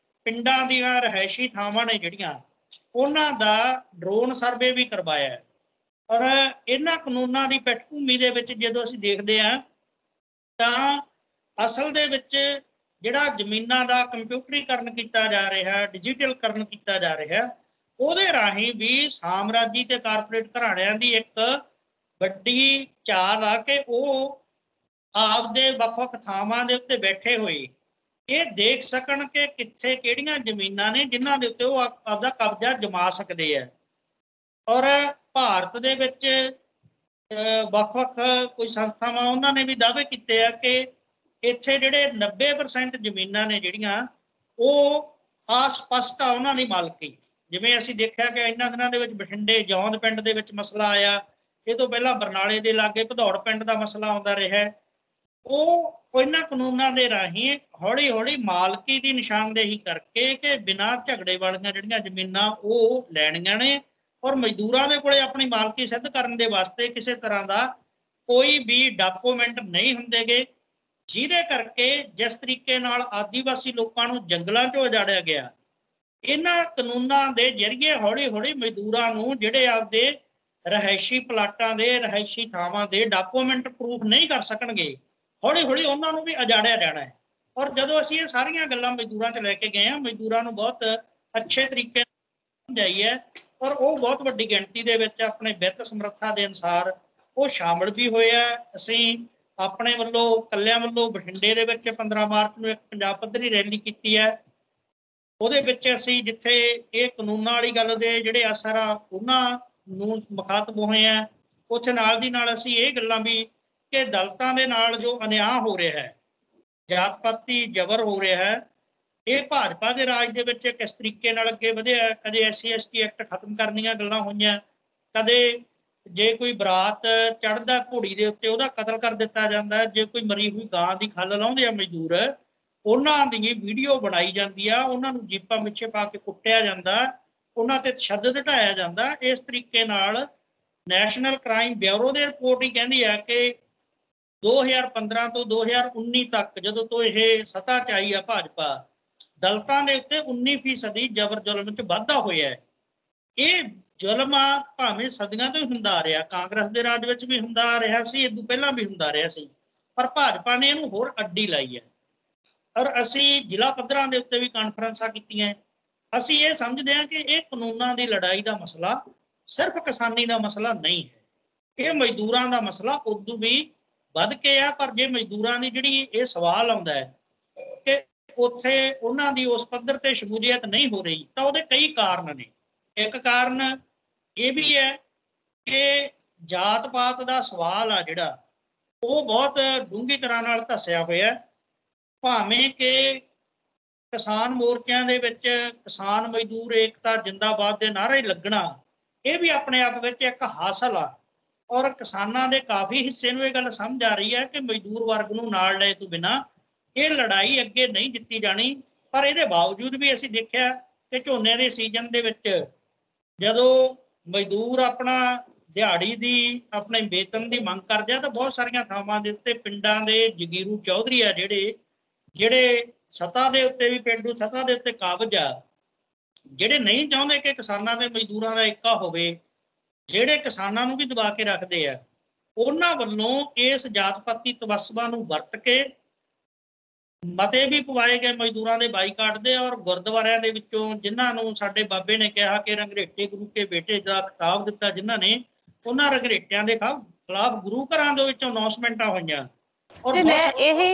ਪਿੰਡਾਂ ਦੀਆਂ ਰਿਹਾਇਸ਼ੀ ਥਾਵਾਂ ਨੇ ਜਿਹੜੀਆਂ ਉਹਨਾਂ ਦਾ ਡਰੋਨ ਸਰਵੇ ਵੀ ਕਰਵਾਇਆ। ਔਰ ਇਹਨਾਂ ਕਾਨੂੰਨਾਂ ਦੀ ਪਿੱਠਭੂਮੀ ਦੇ ਵਿੱਚ ਜਦੋਂ ਅਸੀਂ ਦੇਖਦੇ ਹਾਂ ਤਾਂ ਅਸਲ ਦੇ ਵਿੱਚ ਜਿਹੜਾ ਜ਼ਮੀਨਾਂ ਦਾ ਕੰਪਿਊਟਰੀਕਰਨ ਕੀਤਾ ਜਾ ਰਿਹਾ, ਡਿਜੀਟਲਕਰਨ ਕੀਤਾ ਜਾ ਰਿਹਾ, ਉਹਦੇ ਰਾਹੀਂ ਵੀ ਸਾਮਰਾਜੀ ਤੇ ਕਾਰਪੋਰੇਟ ਘਰਾਣਿਆਂ ਦੀ ਇੱਕ ਵੱਡੀ ਚਾਲ ਆ ਕਿ ਉਹ ਆਪਦੇ ਵੱਖ-ਵੱਖ ਥਾਵਾਂ ਦੇ ਉੱਤੇ ਬੈਠੇ ਹੋਏ ਇਹ ਦੇਖ ਸਕਣ ਕਿ ਕਿੱਥੇ ਕਿਹੜੀਆਂ ਜ਼ਮੀਨਾਂ ਨੇ ਜਿਨ੍ਹਾਂ ਦੇ ਉੱਤੇ ਉਹ ਆਪਦਾ ਕਬਜ਼ਾ ਜਮਾ ਸਕਦੇ ਆ। ਔਰ ਭਾਰਤ ਦੇ ਵਿੱਚ ਵੱਖ-ਵੱਖ ਕੋਈ ਸੰਸਥਾਵਾਂ ਉਹਨਾਂ ਨੇ ਵੀ ਦਾਅਵੇ ਕੀਤੇ ਆ ਕਿ ਇੱਥੇ ਜਿਹੜੇ 90% ਜ਼ਮੀਨਾਂ ਨੇ ਜਿਹੜੀਆਂ ਉਹ ਅਸਪਸ਼ਟ ਆ ਉਹਨਾਂ ਦੀ ਮਾਲਕੀ। ਜਿਵੇਂ ਅਸੀਂ ਦੇਖਿਆ ਕਿ ਇਹਨਾਂ ਦਿਨਾਂ ਦੇ ਵਿੱਚ ਬਠਿੰਡੇ ਜੌਂਦ ਪਿੰਡ ਦੇ ਵਿੱਚ ਮਸਲਾ ਆਇਆ, ਇਹ ਤੋਂ ਪਹਿਲਾਂ ਬਰਨਾਲੇ ਦੇ ਲਾਗੇ ਭਦੌੜ ਪਿੰਡ ਦਾ ਮਸਲਾ ਆਉਂਦਾ ਰਿਹਾ। ਉਹ ਇਹਨਾਂ ਕਾਨੂੰਨਾਂ ਦੇ ਰਾਹੀਂ ਹੌਲੀ ਹੌਲੀ ਮਾਲਕੀ ਦੀ ਨਿਸ਼ਾਨਦੇਹੀ ਕਰਕੇ ਕਿ ਬਿਨਾਂ ਝਗੜੇ ਵਾਲੀਆਂ ਜਿਹੜੀਆਂ ਜ਼ਮੀਨਾਂ ਉਹ ਲੈਣੀਆਂ ਨੇ, ਔਰ ਮਜ਼ਦੂਰਾਂ ਦੇ ਕੋਲੇ ਆਪਣੀ ਮਾਲਕੀ ਸਿੱਧ ਕਰਨ ਦੇ ਵਾਸਤੇ ਕਿਸੇ ਤਰ੍ਹਾਂ ਦਾ ਕੋਈ ਵੀ ਡਾਕੂਮੈਂਟ ਨਹੀਂ ਹੁੰਦੇਗੇ। ਜਿਹਦੇ ਕਰਕੇ ਜਿਸ ਤਰੀਕੇ ਨਾਲ ਆਦੀਵਾਸੀ ਲੋਕਾਂ ਨੂੰ ਜੰਗਲਾਂ 'ਚੋਂ ਉਜਾੜਿਆ ਗਿਆ, ਇਹਨਾਂ ਕਾਨੂੰਨਾਂ ਦੇ ਜ਼ਰੀਏ ਹੌਲੀ ਹੌਲੀ ਮਜ਼ਦੂਰਾਂ ਨੂੰ ਜਿਹੜੇ ਆਪਦੇ ਰਿਹਾਇਸ਼ੀ ਪਲਾਟਾਂ ਦੇ ਰਿਹਾਇਸ਼ੀ ਥਾਵਾਂ ਦੇ ਡਾਕੂਮੈਂਟ ਪ੍ਰੂਫ ਨਹੀਂ ਕਰ ਸਕਣਗੇ, ਹੌਲੀ ਹੌਲੀ ਉਹਨਾਂ ਨੂੰ ਵੀ ਉਜਾੜਿਆ ਜਾਣਾ ਹੈ। ਔਰ ਜਦੋਂ ਅਸੀਂ ਇਹ ਸਾਰੀਆਂ ਗੱਲਾਂ ਮਜ਼ਦੂਰਾਂ 'ਚ ਲੈ ਕੇ ਗਏ ਹਾਂ, ਮਜ਼ਦੂਰਾਂ ਨੂੰ ਬਹੁਤ ਅੱਛੇ ਤਰੀਕੇ ਨਾਲ ਸਮਝਾਈ ਹੈ ਔਰ ਉਹ ਬਹੁਤ ਵੱਡੀ ਗਿਣਤੀ ਦੇ ਵਿੱਚ ਆਪਣੇ ਵਿੱਤ ਸਮਰੱਥਾ ਦੇ ਅਨੁਸਾਰ ਉਹ ਸ਼ਾਮਲ ਵੀ ਹੋਏ ਆ। ਅਸੀਂ ਆਪਣੇ ਵੱਲੋਂ ਕੱਲਿਆਂ ਵੱਲੋਂ ਬਠਿੰਡੇ ਦੇ ਵਿੱਚ 15 ਮਾਰਚ ਨੂੰ ਇੱਕ ਪੰਜਾਬ ਪੱਧਰੀ ਰੈਲੀ ਕੀਤੀ ਹੈ। ਉਹਦੇ ਵਿੱਚ ਅਸੀਂ ਜਿੱਥੇ ਇਹ ਕਾਨੂੰਨਾਂ ਵਾਲੀ ਗੱਲ ਦੇ ਜਿਹੜੇ ਅਸਰ ਆ ਉਹਨਾਂ ਨੂੰ ਮੁਖਾਤਬ ਹੋਏ ਆ, ਉੱਥੇ ਨਾਲ ਦੀ ਨਾਲ ਅਸੀਂ ਇਹ ਗੱਲਾਂ ਵੀ ਕਿ ਦਲਿਤਾਂ ਦੇ ਨਾਲ ਜੋ ਅਨਿਆਂ ਹੋ ਰਿਹਾ ਹੈ, ਜਾਤ ਪਾਤੀ ਜ਼ਬਰ ਹੋ ਰਿਹਾ ਹੈ, ਇਹ ਭਾਜਪਾ ਦੇ ਰਾਜ ਦੇ ਵਿੱਚ ਕਿਸ ਤਰੀਕੇ ਨਾਲ ਅੱਗੇ ਵਧਿਆ। ਕਦੇ SC/ST ਐਕਟ ਖਤਮ ਕਰਨ ਦੀਆਂ ਗੱਲਾਂ ਹੋਈਆਂ, ਕਦੇ ਜੇ ਕੋਈ ਬਰਾਤ ਚੜ੍ਹਦਾ ਘੋੜੀ ਦੇ ਉੱਤੇ ਉਹਦਾ ਕਤਲ ਕਰ ਦਿੱਤਾ ਜਾਂਦਾ, ਜੇ ਕੋਈ ਮਰੀ ਹੋਈ ਗਾਂ ਦੀ ਖੱਲ ਲਾਉਂਦੇ ਆ ਮਜ਼ਦੂਰ, ਉਹਨਾਂ ਦੀ ਵੀਡੀਓ ਬਣਾਈ ਜਾਂਦੀ ਆ, ਉਹਨਾਂ ਨੂੰ ਜੀਪਾਂ ਪਿੱਛੇ ਪਾ ਕੇ ਕੁੱਟਿਆ ਜਾਂਦਾ, ਉਹਨਾਂ ਤੇ ਤਸ਼ੱਦਦ ਢਾਇਆ ਜਾਂਦਾ। ਇਸ ਤਰੀਕੇ ਨਾਲ ਨੈਸ਼ਨਲ ਕ੍ਰਾਈਮ ਬਿਊਰੋ ਦੀ ਰਿਪੋਰਟ ਹੀ ਕਹਿੰਦੀ ਹੈ ਕਿ 2015 ਤੋਂ 2019 ਤੱਕ ਜਦੋਂ ਤੋਂ ਇਹ ਸੱਤਾ 'ਚ ਆਈ ਆ ਭਾਜਪਾ, ਦਲਿਤਾਂ ਦੇ ਉੱਤੇ 19% ਜ਼ਬਰ ਜ਼ੁਲਮ 'ਚ ਵਾਧਾ ਹੋਇਆ ਹੈ। ਇਹ ਜ਼ੁਲਮ ਆ ਭਾਵੇਂ ਸਦੀਆਂ ਤੋਂ ਹੀ ਹੁੰਦਾ ਆ ਰਿਹਾ, ਕਾਂਗਰਸ ਦੇ ਰਾਜ ਵਿੱਚ ਵੀ ਹੁੰਦਾ ਆ ਰਿਹਾ ਸੀ, ਇਹ ਤੋਂ ਪਹਿਲਾਂ ਵੀ ਹੁੰਦਾ ਰਿਹਾ ਸੀ, ਪਰ ਭਾਜਪਾ ਨੇ ਇਹਨੂੰ ਹੋਰ ਅੱਡੀ ਲਾਈ ਹੈ। ਔਰ ਅਸੀਂ ਜ਼ਿਲ੍ਹਾ ਪੱਧਰਾਂ ਦੇ ਉੱਤੇ ਵੀ ਕਾਨਫਰੰਸਾਂ ਕੀਤੀਆਂ। ਅਸੀਂ ਇਹ ਸਮਝਦੇ ਹਾਂ ਕਿ ਇਹ ਕਾਨੂੰਨਾਂ ਦੀ ਲੜਾਈ ਦਾ ਮਸਲਾ ਸਿਰਫ ਕਿਸਾਨੀ ਦਾ ਮਸਲਾ ਨਹੀਂ ਹੈ, ਇਹ ਮਜ਼ਦੂਰਾਂ ਦਾ ਮਸਲਾ ਉਦੋਂ ਵੀ ਵੱਧ ਕੇ ਆ। ਪਰ ਜੇ ਮਜ਼ਦੂਰਾਂ ਦੀ ਜਿਹੜੀ ਇਹ ਸਵਾਲ ਆਉਂਦਾ ਹੈ ਕਿ ਉੱਥੇ ਉਹਨਾਂ ਦੀ ਉਸ ਪੱਧਰ ਤੇ ਸ਼ਮੂਲੀਅਤ ਨਹੀਂ ਹੋ ਰਹੀ, ਤਾਂ ਉਹਦੇ ਕਈ ਕਾਰਨ ਨੇ। ਇੱਕ ਕਾਰਨ ਇਹ ਵੀ ਹੈ ਕਿ ਜਾਤ ਪਾਤ ਦਾ ਸਵਾਲ ਆ ਜਿਹੜਾ ਉਹ ਬਹੁਤ ਡੂੰਘੀ ਤਰ੍ਹਾਂ ਨਾਲ ਧੱਸਿਆ ਹੋਇਆ। ਭਾਵੇਂ ਕਿ ਕਿਸਾਨ ਮੋਰਚਿਆਂ ਦੇ ਵਿੱਚ ਕਿਸਾਨ ਮਜ਼ਦੂਰ ਏਕਤਾ ਜਿੰਦਾਬਾਦ ਦੇ ਨਾਅਰੇ ਲੱਗਣਾ, ਇਹ ਵੀ ਆਪਣੇ ਆਪ ਵਿੱਚ ਇੱਕ ਹਾਸਲ ਆ। ਔਰ ਕਿਸਾਨਾਂ ਦੇ ਕਾਫੀ ਹਿੱਸੇ ਨੂੰ ਇਹ ਗੱਲ ਸਮਝ ਆ ਰਹੀ ਹੈ ਕਿ ਮਜ਼ਦੂਰ ਵਰਗ ਨੂੰ ਨਾਲ ਲਏ ਤੋਂ ਬਿਨਾਂ ਇਹ ਲੜਾਈ ਅੱਗੇ ਨਹੀਂ ਜਿੱਤੀ ਜਾਣੀ। ਪਰ ਇਹਦੇ ਬਾਵਜੂਦ ਵੀ ਅਸੀਂ ਦੇਖਿਆ ਕਿ ਝੋਨੇ ਦੇ ਸੀਜ਼ਨ ਦੇ ਵਿੱਚ ਜਦੋਂ ਮਜ਼ਦੂਰ ਆਪਣਾ ਦਿਹਾੜੀ ਦੀ ਆਪਣੇ ਵੇਤਨ ਦੀ ਮੰਗ ਕਰਦੇ ਆ, ਤਾਂ ਬਹੁਤ ਸਾਰੀਆਂ ਥਾਵਾਂ ਦੇ ਉੱਤੇ ਪਿੰਡਾਂ ਦੇ ਜਗੀਰੂ ਚੌਧਰੀ ਆ ਜਿਹੜੇ ਸੱਤਾ ਦੇ ਉੱਤੇ ਵੀ ਪੇਂਡੂ ਸੱਤਾ ਦੇ ਉੱਤੇ ਕਾਬਜ ਆ, ਜਿਹੜੇ ਨਹੀਂ ਚਾਹੁੰਦੇ ਕਿ ਕਿਸਾਨਾਂ ਤੇ ਮਜ਼ਦੂਰਾਂ ਦਾ ਏਕਾ ਹੋਵੇ, ਜਿਹੜੇ ਕਿਸਾਨਾਂ ਨੂੰ ਵੀ ਦਬਾ ਕੇ ਰੱਖਦੇ ਆ, ਉਹਨਾਂ ਵੱਲੋਂ ਇਸ ਜਾਤ ਪਾਤੀ ਤਵੱਸਬਾਂ ਨੂੰ ਵਰਤ ਕੇ ਮਤੇ ਵੀ ਪਵਾਏ ਗਏ ਮਜ਼ਦੂਰਾਂ ਦੇ ਬਾਈਕਾਟ ਦੇ। ਔਰ ਗੁਰਦੁਆਰਿਆਂ ਦੇ ਵਿੱਚੋਂ ਜਿਨ੍ਹਾਂ ਨੂੰ ਸਾਡੇ ਬਾਬੇ ਨੇ ਕਿਹਾ ਕਿ ਰੰਗਰੇਟੇ ਗੁਰੂ ਕੇ ਬੇਟੇ ਦਾ ਖਿਤਾਬ ਦਿੱਤਾ, ਜਿਨ੍ਹਾਂ ਨੇ ਉਹਨਾਂ ਰੰਗਰੇਟਿਆਂ ਦੇ ਖਿਲਾਫ ਗੁਰੂ ਘਰਾਂ ਦੇ ਵਿੱਚੋਂ ਅਨਾਉਂਸਮੈਂਟਾਂ ਹੋਈਆਂ। ਤੇ ਮੈਂ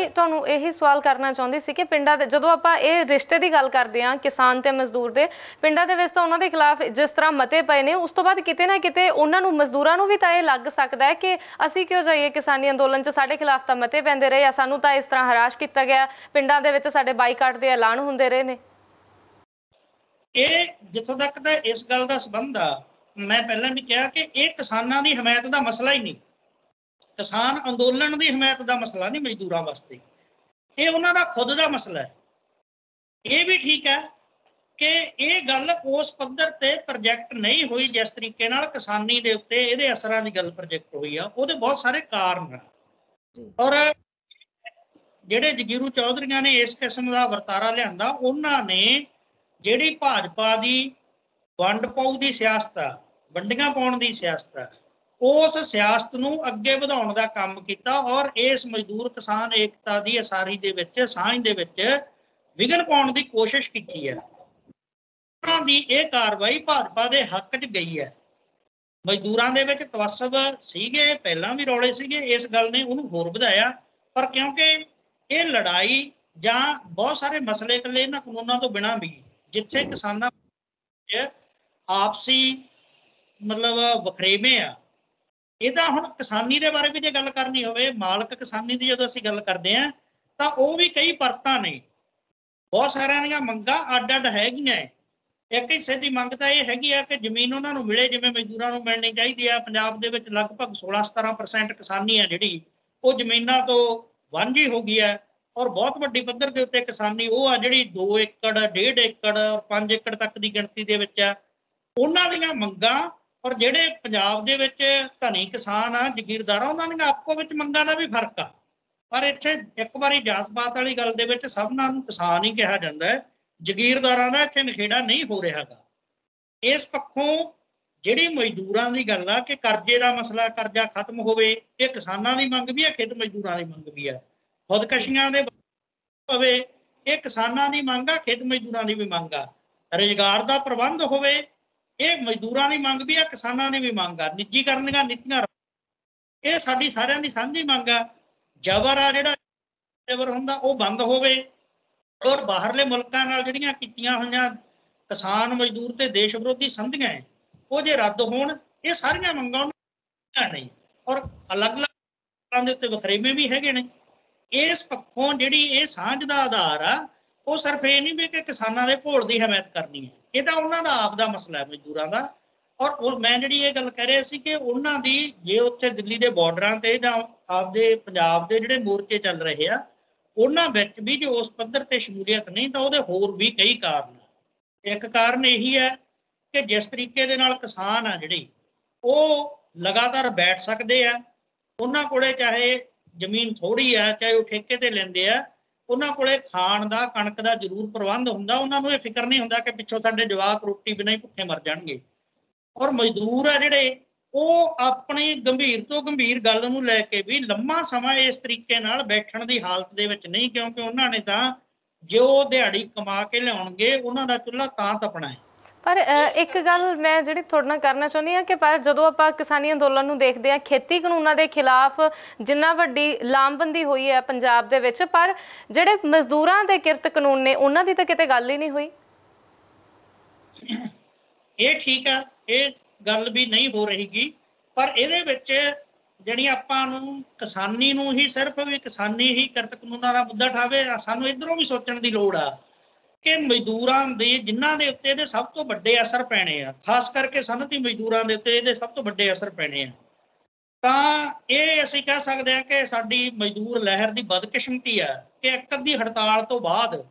ਤੁਹਾਨੂੰ ਇਹੀ ਸਵਾਲ ਕਰਨਾ ਚਾਹੁੰਦੀ ਸੀ ਕਿ ਪਿੰਡਾਂ ਦੇ ਜਦੋਂ ਆਪਾਂ ਇਹ ਰਿਸ਼ਤੇ ਦੀ ਗੱਲ ਕਰਦੇ ਹਾਂ ਕਿਸਾਨ ਤੇ ਮਜ਼ਦੂਰ ਦੇ, ਪਿੰਡਾਂ ਦੇ ਵਿੱਚ ਤਾਂ ਉਹਨਾਂ ਦੇ ਖਿਲਾਫ ਜਿਸ ਤਰ੍ਹਾਂ ਮਤੇ ਪਏ ਨੇ, ਉਸ ਤੋਂ ਬਾਅਦ ਕਿਤੇ ਨਾ ਕਿਤੇ ਉਹਨਾਂ ਨੂੰ ਮਜ਼ਦੂਰਾਂ ਨੂੰ ਵੀ ਤਾਂ ਇਹ ਲੱਗ ਸਕਦਾ ਹੈ ਕਿ ਅਸੀਂ ਕਿਉਂ ਜਾਈਏ ਕਿਸਾਨੀ ਅੰਦੋਲਨ 'ਚ, ਸਾਡੇ ਖਿਲਾਫ ਤਾਂ ਮਤੇ ਪੈਂਦੇ ਰਹੇ ਆ, ਸਾਨੂੰ ਤਾਂ ਇਸ ਤਰ੍ਹਾਂ ਹਰਾਸ਼ ਕੀਤਾ ਗਿਆ, ਪਿੰਡਾਂ ਦੇ ਵਿੱਚ ਸਾਡੇ ਬਾਈਕਾਟ ਦੇ ਐਲਾਨ ਹੁੰਦੇ ਰਹੇ ਨੇ। ਇਹ ਜਿੱਥੋਂ ਤੱਕ ਤਾਂ ਇਸ ਗੱਲ ਦਾ ਸੰਬੰਧ ਆ, ਮੈਂ ਪਹਿਲਾਂ ਵੀ ਕਿਹਾ ਕਿ ਇਹ ਕਿਸਾਨਾਂ ਦੀ ਹਮਾਇਤ ਦਾ ਮਸਲਾ ਹੀ ਨਹੀਂ, ਕਿਸਾਨ ਅੰਦੋਲਨ ਦੀ ਹਮਾਇਤ ਦਾ ਮਸਲਾ ਨਹੀਂ ਮਜ਼ਦੂਰਾਂ ਵਾਸਤੇ, ਇਹ ਉਹਨਾਂ ਦਾ ਖੁਦ ਦਾ ਮਸਲਾ ਹੈ। ਇਹ ਵੀ ਠੀਕ ਹੈ ਕਿ ਇਹ ਗੱਲ ਉਸ ਪੱਧਰ ਤੇ ਪ੍ਰੋਜੈਕਟ ਨਹੀਂ ਹੋਈ ਜਿਸ ਤਰੀਕੇ ਨਾਲ ਕਿਸਾਨੀ ਦੇ ਉੱਤੇ ਇਹਦੇ ਅਸਰਾਂ ਦੀ ਗੱਲ ਪ੍ਰੋਜੈਕਟ ਹੋਈ ਆ, ਉਹਦੇ ਬਹੁਤ ਸਾਰੇ ਕਾਰਨ ਆ। ਔਰ ਜਿਹੜੇ ਜਗੀਰੂ ਚੌਧਰੀਆਂ ਨੇ ਇਸ ਕਿਸਮ ਦਾ ਵਰਤਾਰਾ ਲਿਆਂਦਾ, ਉਹਨਾਂ ਨੇ ਜਿਹੜੀ ਭਾਜਪਾ ਦੀ ਵੰਡ ਪਾਉ ਦੀ ਸਿਆਸਤ ਆ, ਵੰਡੀਆਂ ਪਾਉਣ ਦੀ ਸਿਆਸਤ ਆ, ਉਸ ਸਿਆਸਤ ਨੂੰ ਅੱਗੇ ਵਧਾਉਣ ਦਾ ਕੰਮ ਕੀਤਾ ਔਰ ਇਸ ਮਜ਼ਦੂਰ ਕਿਸਾਨ ਏਕਤਾ ਦੀ ਉਸਾਰੀ ਦੇ ਵਿੱਚ, ਸਾਂਝ ਦੇ ਵਿੱਚ ਵਿਘਨ ਪਾਉਣ ਦੀ ਕੋਸ਼ਿਸ਼ ਕੀਤੀ ਹੈ। ਉਹਨਾਂ ਦੀ ਇਹ ਕਾਰਵਾਈ ਭਾਜਪਾ ਦੇ ਹੱਕ 'ਚ ਗਈ ਹੈ। ਮਜ਼ਦੂਰਾਂ ਦੇ ਵਿੱਚ ਤਵੱਸਬ ਸੀਗੇ, ਪਹਿਲਾਂ ਵੀ ਰੌਲੇ ਸੀਗੇ, ਇਸ ਗੱਲ ਨੇ ਉਹਨੂੰ ਹੋਰ ਵਧਾਇਆ। ਪਰ ਕਿਉਂਕਿ ਇਹ ਲੜਾਈ ਜਾਂ ਬਹੁਤ ਸਾਰੇ ਮਸਲੇ ਇਕੱਲੇ ਇਹਨਾਂ ਕਾਨੂੰਨਾਂ ਤੋਂ ਬਿਨਾਂ ਵੀ, ਜਿੱਥੇ ਕਿਸਾਨਾਂ ਆਪਸੀ ਮਤਲਬ ਵਖਰੇਵੇਂ ਆ, ਇਹ ਤਾਂ ਹੁਣ ਕਿਸਾਨੀ ਦੇ ਬਾਰੇ ਵੀ ਜੇ ਗੱਲ ਕਰਨੀ ਹੋਵੇ, ਮਾਲਕ ਕਿਸਾਨੀ ਦੀ ਜਦੋਂ ਅਸੀਂ ਗੱਲ ਕਰਦੇ ਹਾਂ ਤਾਂ ਉਹ ਵੀ ਕਈ ਪਰਤਾਂ ਨੇ, ਬਹੁਤ ਸਾਰਿਆਂ ਦੀਆਂ ਮੰਗਾਂ ਅੱਡ ਅੱਡ ਹੈਗੀਆਂ। ਇੱਕ ਹਿੱਸੇ ਦੀ ਮੰਗ ਤਾਂ ਇਹ ਹੈਗੀ ਆ ਕਿ ਜ਼ਮੀਨ ਉਹਨਾਂ ਨੂੰ ਮਿਲੇ ਜਿਵੇਂ ਮਜ਼ਦੂਰਾਂ ਨੂੰ ਮਿਲਣੀ ਚਾਹੀਦੀ ਆ। ਪੰਜਾਬ ਦੇ ਵਿੱਚ ਲਗਭਗ 16-17% ਕਿਸਾਨੀ ਆ ਜਿਹੜੀ ਉਹ ਜ਼ਮੀਨਾਂ ਤੋਂ ਵਾਂਝੀ ਹੋ ਗਈ ਹੈ। ਔਰ ਬਹੁਤ ਵੱਡੀ ਪੱਧਰ ਦੇ ਉੱਤੇ ਕਿਸਾਨੀ ਉਹ ਆ ਜਿਹੜੀ 2 ਏਕੜ 1.5 ਏਕੜ 5 ਏਕੜ ਤੱਕ ਦੀ ਗਿਣਤੀ ਦੇ ਵਿੱਚ ਆ। ਉਹਨਾਂ ਦੀਆਂ ਮੰਗਾਂ ਔਰ ਜਿਹੜੇ ਪੰਜਾਬ ਦੇ ਵਿੱਚ ਧਨੀ ਕਿਸਾਨ ਆ, ਜਗੀਰਦਾਰ ਆ, ਉਹਨਾਂ ਦੀਆਂ ਆਪੋ ਵਿੱਚ ਮੰਗਾਂ ਦਾ ਵੀ ਫਰਕ ਆ। पर इत्थे एक बारी जात पात वाली गल दे विच सबनां नूं किसान ही कहा जाता है, जगीरदारां दा इत्थे नखेड़ा नहीं हो रहा गा। इस पक्षों जिहड़ी मजदूरां दी गल आ कि करजे दा मसला, करजा खत्म होवे, ये किसानां दी मंग भी है, खेत मजदूरां दी मंग भी है। खुदकशियां दे पवे, ये किसानां दी मंग आ, खेत मजदूरां दी भी मंग आ। रोजगार दा प्रबंध होवे, ये मजदूरां दी मंग भी है, किसानां दी भी मंग आ। निजीकरण ਦੀਆਂ ਨੀਤੀਆਂ ਇਹ ਸਾਡੀ ਸਾਰਿਆਂ ਦੀ ਸਾਂਝੀ ਮੰਗ ਆ। ਜ਼ਬਰ ਆ ਜਿਹੜਾ ਜ਼ਬਰ ਹੁੰਦਾ ਉਹ ਬੰਦ ਹੋਵੇ, ਔਰ ਬਾਹਰਲੇ ਮੁਲਕਾਂ ਨਾਲ ਜਿਹੜੀਆਂ ਕੀਤੀਆਂ ਹੋਈਆਂ ਕਿਸਾਨ ਮਜ਼ਦੂਰ ਤੇ ਦੇਸ਼ ਵਿਰੋਧੀ ਸੰਧੀਆਂ ਉਹ ਜੇ ਰੱਦ ਹੋਣ। ਇਹ ਸਾਰੀਆਂ ਮੰਗਾਂ ਨਹੀਂ, ਔਰ ਅਲੱਗ-ਅਲੱਗ ਦੇ ਉੱਤੇ ਵਖਰੇਵੇਂ ਵੀ ਹੈਗੇ ਨੇ। ਇਸ ਪੱਖੋਂ ਜਿਹੜੀ ਇਹ ਸਾਂਝ ਦਾ ਆਧਾਰ ਆ ਉਹ ਸਿਰਫ ਇਹ ਨਹੀਂ ਵੀ ਕਿ ਕਿਸਾਨਾਂ ਦੇ ਭੋਲ ਦੀ ਹਮਾਇਤ ਕਰਨੀ ਹੈ, ਇਹ ਤਾਂ ਉਹਨਾਂ ਦਾ ਆਪ ਦਾ ਮਸਲਾ ਹੈ ਮਜ਼ਦੂਰਾਂ ਦਾ। ਔਰ ਮੈਂ ਜਿਹੜੀ ਇਹ ਗੱਲ ਕਹਿ ਰਿਹਾ ਸੀ ਕਿ ਉਹਨਾਂ ਦੀ ਜੇ ਉੱਥੇ ਦਿੱਲੀ ਦੇ ਬਾਰਡਰਾਂ ਤੇ ਜਾਂ ਆਪਦੇ ਪੰਜਾਬ ਦੇ ਜਿਹੜੇ ਮੋਰਚੇ ਚੱਲ ਰਹੇ ਆ ਉਹਨਾਂ ਵਿੱਚ ਵੀ ਜੇ ਉਸ ਪੱਧਰ ਤੇ ਸ਼ਮੂਲੀਅਤ ਨਹੀਂ ਤਾਂ ਉਹਦੇ ਹੋਰ ਵੀ ਕਈ ਕਾਰਨ। ਇੱਕ ਕਾਰਨ ਇਹੀ ਹੈ ਕਿ ਜਿਸ ਤਰੀਕੇ ਦੇ ਨਾਲ ਕਿਸਾਨ ਆ ਜਿਹੜੇ ਉਹ ਲਗਾਤਾਰ ਬੈਠ ਸਕਦੇ ਆ, ਉਹਨਾਂ ਕੋਲੇ ਚਾਹੇ ਜ਼ਮੀਨ ਥੋੜੀ ਆ, ਚਾਹੇ ਉਹ ਠੇਕੇ ਤੇ ਲੈਂਦੇ ਆ, ਉਹਨਾਂ ਕੋਲੇ ਖਾਣ ਦਾ ਕਣਕ ਦਾ ਜ਼ਰੂਰ ਪ੍ਰਬੰਧ ਹੁੰਦਾ। ਉਹਨਾਂ ਨੂੰ ਇਹ ਫਿਕਰ ਨਹੀਂ ਹੁੰਦਾ ਕਿ ਪਿੱਛੋਂ ਸਾਡੇ ਜਵਾਕ ਰੋਟੀ ਬਿਨਾਂ ਹੀ ਭੁੱਖੇ ਮਰ ਜਾਣਗੇ। ਔਰ ਮਜ਼ਦੂਰ ਆ ਜਿਹੜੇ ਉਹ ਆਪਣੀ ਗੰਭੀਰ ਤੋਂ ਗੰਭੀਰ ਗੱਲ ਨੂੰ ਲੈ ਕੇ ਵੀ ਲੰਮਾ ਸਮਾਂ ਇਸ ਤਰੀਕੇ ਨਾਲ ਬੈਠਣ ਦੀ ਹਾਲਤ ਦੇ ਵਿੱਚ ਨਹੀਂ, ਕਿਉਂਕਿ ਉਹਨਾਂ ਨੇ ਤਾਂ ਜੋ ਦਿਹਾੜੀ ਕਮਾ ਕੇ ਲਿਆਉਣਗੇ ਉਹਨਾਂ ਦਾ ਚੁੱਲ੍ਹਾ ਤਾਂ ਤਪਣਾ ਹੈ। ਪਰ ਇੱਕ ਗੱਲ ਮੈਂ ਜਿਹੜੀ ਤੁਹਾਡੇ ਨਾਲ ਕਰਨਾ ਚਾਹੁੰਦੀ ਹਾਂ ਕਿ ਪਰ ਜਦੋਂ ਆਪਾਂ ਕਿਸਾਨੀ ਅੰਦੋਲਨ ਨੂੰ ਦੇਖਦੇ ਹਾਂ, ਖੇਤੀ ਕਾਨੂੰਨਾਂ ਦੇ ਖਿਲਾਫ ਜਿੰਨਾ ਵੱਡੀ ਲਾਮਬੰਦੀ ਹੋਈ ਹੈ ਪੰਜਾਬ ਦੇ ਵਿੱਚ, ਪਰ ਜਿਹੜੇ ਮਜ਼ਦੂਰਾਂ ਦੇ ਕਿਰਤ ਕਾਨੂੰਨ ਨੇ ਉਹਨਾਂ ਦੀ ਤਾਂ ਕਿਤੇ ਗੱਲ ਹੀ ਨਹੀਂ ਹੋਈ। ਇਹ ਠੀਕ ਆ, ਇਹ ਗੱਲ ਵੀ ਨਹੀਂ ਹੋ ਰਹੀਗੀ, ਪਰ ਇਹਦੇ ਵਿੱਚ ਜਿਹੜੀ ਆਪਾਂ ਨੂੰ ਕਿਸਾਨੀ ਨੂੰ ਹੀ ਸਿਰਫ ਵੀ ਕਿਸਾਨੀ ਹੀ ਕਿਰਤ ਕਾਨੂੰਨਾਂ ਦਾ ਮੁੱਦਾ ਠਾਵੇ। ਸਾਨੂੰ ਇੱਧਰੋਂ ਵੀ ਸੋਚਣ ਦੀ ਲੋੜ ਆ ਕਿ ਮਜ਼ਦੂਰਾਂ ਦੇ ਜਿਨ੍ਹਾਂ ਦੇ ਉੱਤੇ ਇਹਦੇ ਸਭ ਤੋਂ ਵੱਡੇ ਅਸਰ ਪੈਣੇ ਆ, ਖਾਸ ਕਰਕੇ ਸਨਅਤੀ ਮਜ਼ਦੂਰਾਂ ਦੇ ਉੱਤੇ ਇਹਦੇ ਸਭ ਤੋਂ ਵੱਡੇ ਅਸਰ ਪੈਣੇ ਆ, ਤਾਂ ਇਹ ਅਸੀਂ ਕਹਿ ਸਕਦੇ ਹਾਂ ਕਿ ਸਾਡੀ ਮਜ਼ਦੂਰ ਲਹਿਰ ਦੀ ਬਦਕਿਸਮਤੀ ਆ ਕਿ ਇੱਕ ਅੱਧੀ ਹੜਤਾਲ ਤੋਂ ਬਾਅਦ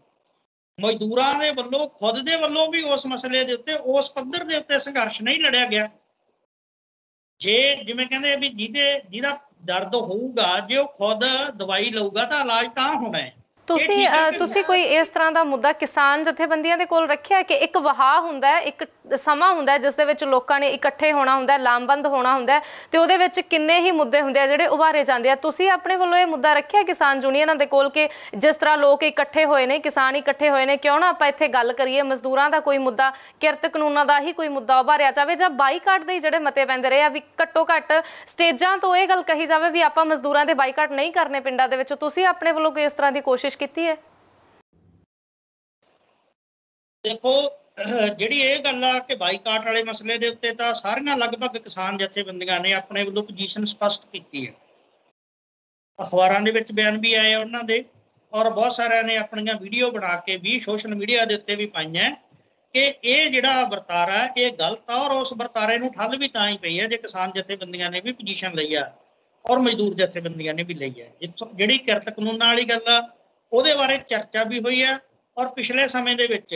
ਮਜ਼ਦੂਰਾਂ ਦੇ ਵੱਲੋਂ ਖੁਦ ਦੇ ਵੱਲੋਂ ਵੀ ਉਸ ਮਸਲੇ ਦੇ ਉੱਤੇ ਉਸ ਪੱਧਰ ਦੇ ਉੱਤੇ ਸੰਘਰਸ਼ ਨਹੀਂ ਲੜਿਆ ਗਿਆ। ਜੇ ਜਿਵੇਂ ਕਹਿੰਦੇ ਵੀ ਜਿਹਦਾ ਦਰਦ ਹੋਊਗਾ ਜੇ ਉਹ ਖੁਦ ਦਵਾਈ ਲਊਗਾ ਤਾਂ ਇਲਾਜ ਤਾਂ ਹੋਣਾ ਹੈ। ਤੁਸੀਂ ਕੋਈ ਇਸ ਤਰ੍ਹਾਂ ਦਾ ਮੁੱਦਾ ਕਿਸਾਨ ਜਥੇਬੰਦੀਆਂ ਦੇ ਕੋਲ ਰੱਖਿਆ ਕਿ ਇੱਕ ਵਹਾਅ ਹੁੰਦਾ ਹੈ, ਇੱਕ ਸਮਾਂ ਹੁੰਦਾ ਹੈ ਜਿਸ ਦੇ ਵਿੱਚ ਲੋਕਾਂ ਨੇ ਇਕੱਠੇ ਹੋਣਾ ਹੁੰਦਾ, ਲਾਮਬੰਦ ਹੋਣਾ ਹੁੰਦਾ ਤੇ ਉਹਦੇ ਵਿੱਚ ਕਿੰਨੇ ਹੀ ਮੁੱਦੇ ਹੁੰਦੇ ਆ ਜਿਹੜੇ ਉਭਾਰੇ ਜਾਂਦੇ ਆ। ਤੁਸੀਂ ਆਪਣੇ ਵੱਲੋਂ ਇਹ ਮੁੱਦਾ ਰੱਖਿਆ ਕਿਸਾਨ ਯੂਨੀਅਨਾਂ ਦੇ ਕੋਲ ਕਿ ਜਿਸ ਤਰ੍ਹਾਂ ਲੋਕ ਇਕੱਠੇ ਹੋਏ ਨੇ, ਕਿਸਾਨ ਇਕੱਠੇ ਹੋਏ ਨੇ, ਕਿਉਂ ਨਾ ਆਪਾਂ ਇੱਥੇ ਗੱਲ ਕਰੀਏ ਮਜ਼ਦੂਰਾਂ ਦਾ ਕੋਈ ਮੁੱਦਾ, ਕਿਰਤ ਕਾਨੂੰਨਾਂ ਦਾ ਹੀ ਕੋਈ ਮੁੱਦਾ ਉਭਾਰਿਆ ਜਾਵੇ, ਜਾਂ ਬਾਈਕਾਟ ਦੇ ਜਿਹੜੇ ਮਤੇ ਪੈਂਦੇ ਰਹੇ ਆ ਵੀ ਘੱਟੋ ਘੱਟ ਸਟੇਜਾਂ ਤੋਂ ਇਹ ਗੱਲ ਕਹੀ ਜਾਵੇ ਵੀ ਆਪਾਂ ਮਜ਼ਦੂਰਾਂ ਦੇ ਬਾਈਕਾਟ ਨਹੀਂ ਕਰਨੇ ਪਿੰਡਾਂ ਦੇ ਵਿੱਚ। ਤੁਸੀਂ ਆਪਣੇ ਵੱਲੋਂ ਕੋਈ ਇਸ ਤਰ੍ਹਾਂ ਦੀ ਕੋਸ਼ਿਸ਼ ਕੀਤੀ ਹੈ? ਦੇਖੋ, ਜਿਹੜੀ ਇਹ ਗੱਲ ਆ ਕਿ ਬਾਈਕਾਟ ਵਾਲੇ ਮਸਲੇ ਦੇ ਉੱਤੇ ਤਾਂ ਸਾਰੀਆਂ ਲਗਭਗ ਕਿਸਾਨ ਜਥੇਬੰਦੀਆਂ ਨੇ ਆਪਣੇ ਵੱਲੋਂ ਪੋਜੀਸ਼ਨ ਸਪਸ਼ਟ ਕੀਤੀ ਹੈ। ਅਖਬਾਰਾਂ ਦੇ ਵਿੱਚ ਬਿਆਨ ਵੀ ਆਏ ਉਹਨਾਂ ਦੇ, ਔਰ ਬਹੁਤ ਸਾਰਿਆਂ ਨੇ ਆਪਣੀਆਂ ਵੀਡੀਓ ਬਣਾ ਕੇ ਵੀ ਸੋਸ਼ਲ ਮੀਡੀਆ ਦੇ ਉੱਤੇ ਵੀ ਪਾਈਆਂ ਕਿ ਇਹ ਜਿਹੜਾ ਵਰਤਾਰਾ ਇਹ ਗਲਤ ਆ, ਔਰ ਉਸ ਵਰਤਾਰੇ ਨੂੰ ਠੱਲ ਵੀ ਤਾਂ ਹੀ ਪਈ ਹੈ ਜੇ ਕਿਸਾਨ ਜਥੇਬੰਦੀਆਂ ਨੇ ਵੀ ਪੋਜੀਸ਼ਨ ਲਈ ਆ ਔਰ ਮਜ਼ਦੂਰ ਜਥੇਬੰਦੀਆਂ ਨੇ ਵੀ ਲਈ ਹੈ। ਜਿੱਥੋਂ ਜਿਹੜੀ ਕਿਰਤ ਕਾਨੂੰਨਾਂ ਵਾਲੀ ਗੱਲ ਆ ਉਹਦੇ ਬਾਰੇ ਚਰਚਾ ਵੀ ਹੋਈ ਹੈ, ਔਰ ਪਿਛਲੇ ਸਮੇਂ ਦੇ ਵਿੱਚ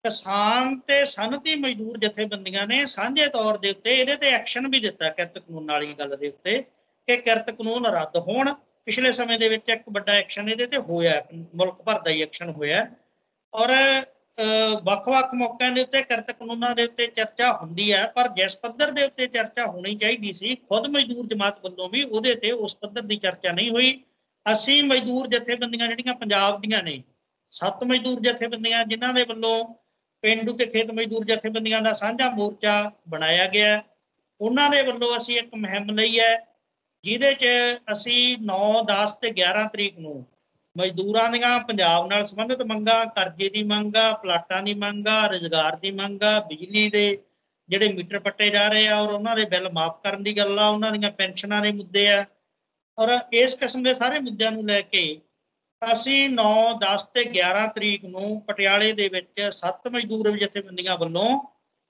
ਕਿਸਾਨ ਤੇ ਸਨਅਤੀ ਮਜ਼ਦੂਰ ਜਥੇਬੰਦੀਆਂ ਨੇ ਸਾਂਝੇ ਤੌਰ ਦੇ ਉੱਤੇ ਇਹਦੇ ਤੇ ਐਕਸ਼ਨ ਵੀ ਦਿੱਤਾ ਕਿਰਤ ਕਾਨੂੰਨ ਵਾਲੀ ਗੱਲ ਦੇ ਉੱਤੇ ਕਿ ਕਿਰਤ ਕਾਨੂੰਨ ਰੱਦ ਹੋਣ। ਪਿਛਲੇ ਸਮੇਂ ਦੇ ਵਿੱਚ ਇੱਕ ਵੱਡਾ ਐਕਸ਼ਨ ਇਹਦੇ ਤੇ ਹੋਇਆ, ਮੁਲਕ ਭਰ ਦਾ ਹੀ ਐਕਸ਼ਨ ਹੋਇਆ, ਔਰ ਵੱਖ-ਵੱਖ ਮੌਕਿਆਂ ਦੇ ਉੱਤੇ ਕਿਰਤ ਕਾਨੂੰਨਾਂ ਦੇ ਉੱਤੇ ਚਰਚਾ ਹੁੰਦੀ ਹੈ, ਪਰ ਜਿਸ ਪੱਧਰ ਦੇ ਉੱਤੇ ਚਰਚਾ ਹੋਣੀ ਚਾਹੀਦੀ ਸੀ ਖੁਦ ਮਜ਼ਦੂਰ ਜਮਾਤ ਵੱਲੋਂ ਵੀ ਉਹਦੇ ਤੇ ਉਸ ਪੱਧਰ ਦੀ ਚਰਚਾ ਨਹੀਂ ਹੋਈ। ਅਸੀਂ ਮਜ਼ਦੂਰ ਜਥੇਬੰਦੀਆਂ ਜਿਹੜੀਆਂ ਪੰਜਾਬ ਦੀਆਂ ਨੇ, 7 ਮਜ਼ਦੂਰ ਜਥੇਬੰਦੀਆਂ ਜਿਨ੍ਹਾਂ ਦੇ ਵੱਲੋਂ ਪੇਂਡੂ ਤੇ ਖੇਤ ਮਜ਼ਦੂਰ ਜਥੇਬੰਦੀਆਂ ਦਾ ਸਾਂਝਾ ਮੋਰਚਾ ਬਣਾਇਆ ਗਿਆ, ਉਹਨਾਂ ਦੇ ਵੱਲੋਂ ਅਸੀਂ ਇੱਕ ਮੁਹਿੰਮ ਲਈ ਹੈ ਜਿਹਦੇ 'ਚ ਅਸੀਂ 9, 10 ਤੇ 11 ਤਰੀਕ ਨੂੰ ਮਜ਼ਦੂਰਾਂ ਦੀਆਂ ਪੰਜਾਬ ਨਾਲ ਸੰਬੰਧਿਤ ਮੰਗਾਂ, ਕਰਜ਼ੇ ਦੀ ਮੰਗ ਆ, ਪਲਾਟਾਂ ਦੀ ਮੰਗ ਆ, ਰੁਜ਼ਗਾਰ ਦੀ ਮੰਗ ਆ, ਬਿਜਲੀ ਦੇ ਜਿਹੜੇ ਮੀਟਰ ਪੱਟੇ ਜਾ ਰਹੇ ਆ ਔਰ ਉਹਨਾਂ ਦੇ ਬਿੱਲ ਮਾਫ ਕਰਨ ਦੀ ਗੱਲ ਆ, ਉਹਨਾਂ ਦੀਆਂ ਪੈਨਸ਼ਨਾਂ ਦੇ ਮੁੱਦੇ ਆ, ਔਰ ਇਸ ਕਿਸਮ ਦੇ ਸਾਰੇ ਮੁੱਦਿਆਂ ਨੂੰ ਲੈ ਕੇ ਅਸੀਂ 9, 10 ਤੇ 11 ਤਰੀਕ ਨੂੰ ਪਟਿਆਲੇ ਦੇ ਵਿੱਚ 7 ਮਜ਼ਦੂਰ ਜਥੇਬੰਦੀਆਂ ਵੱਲੋਂ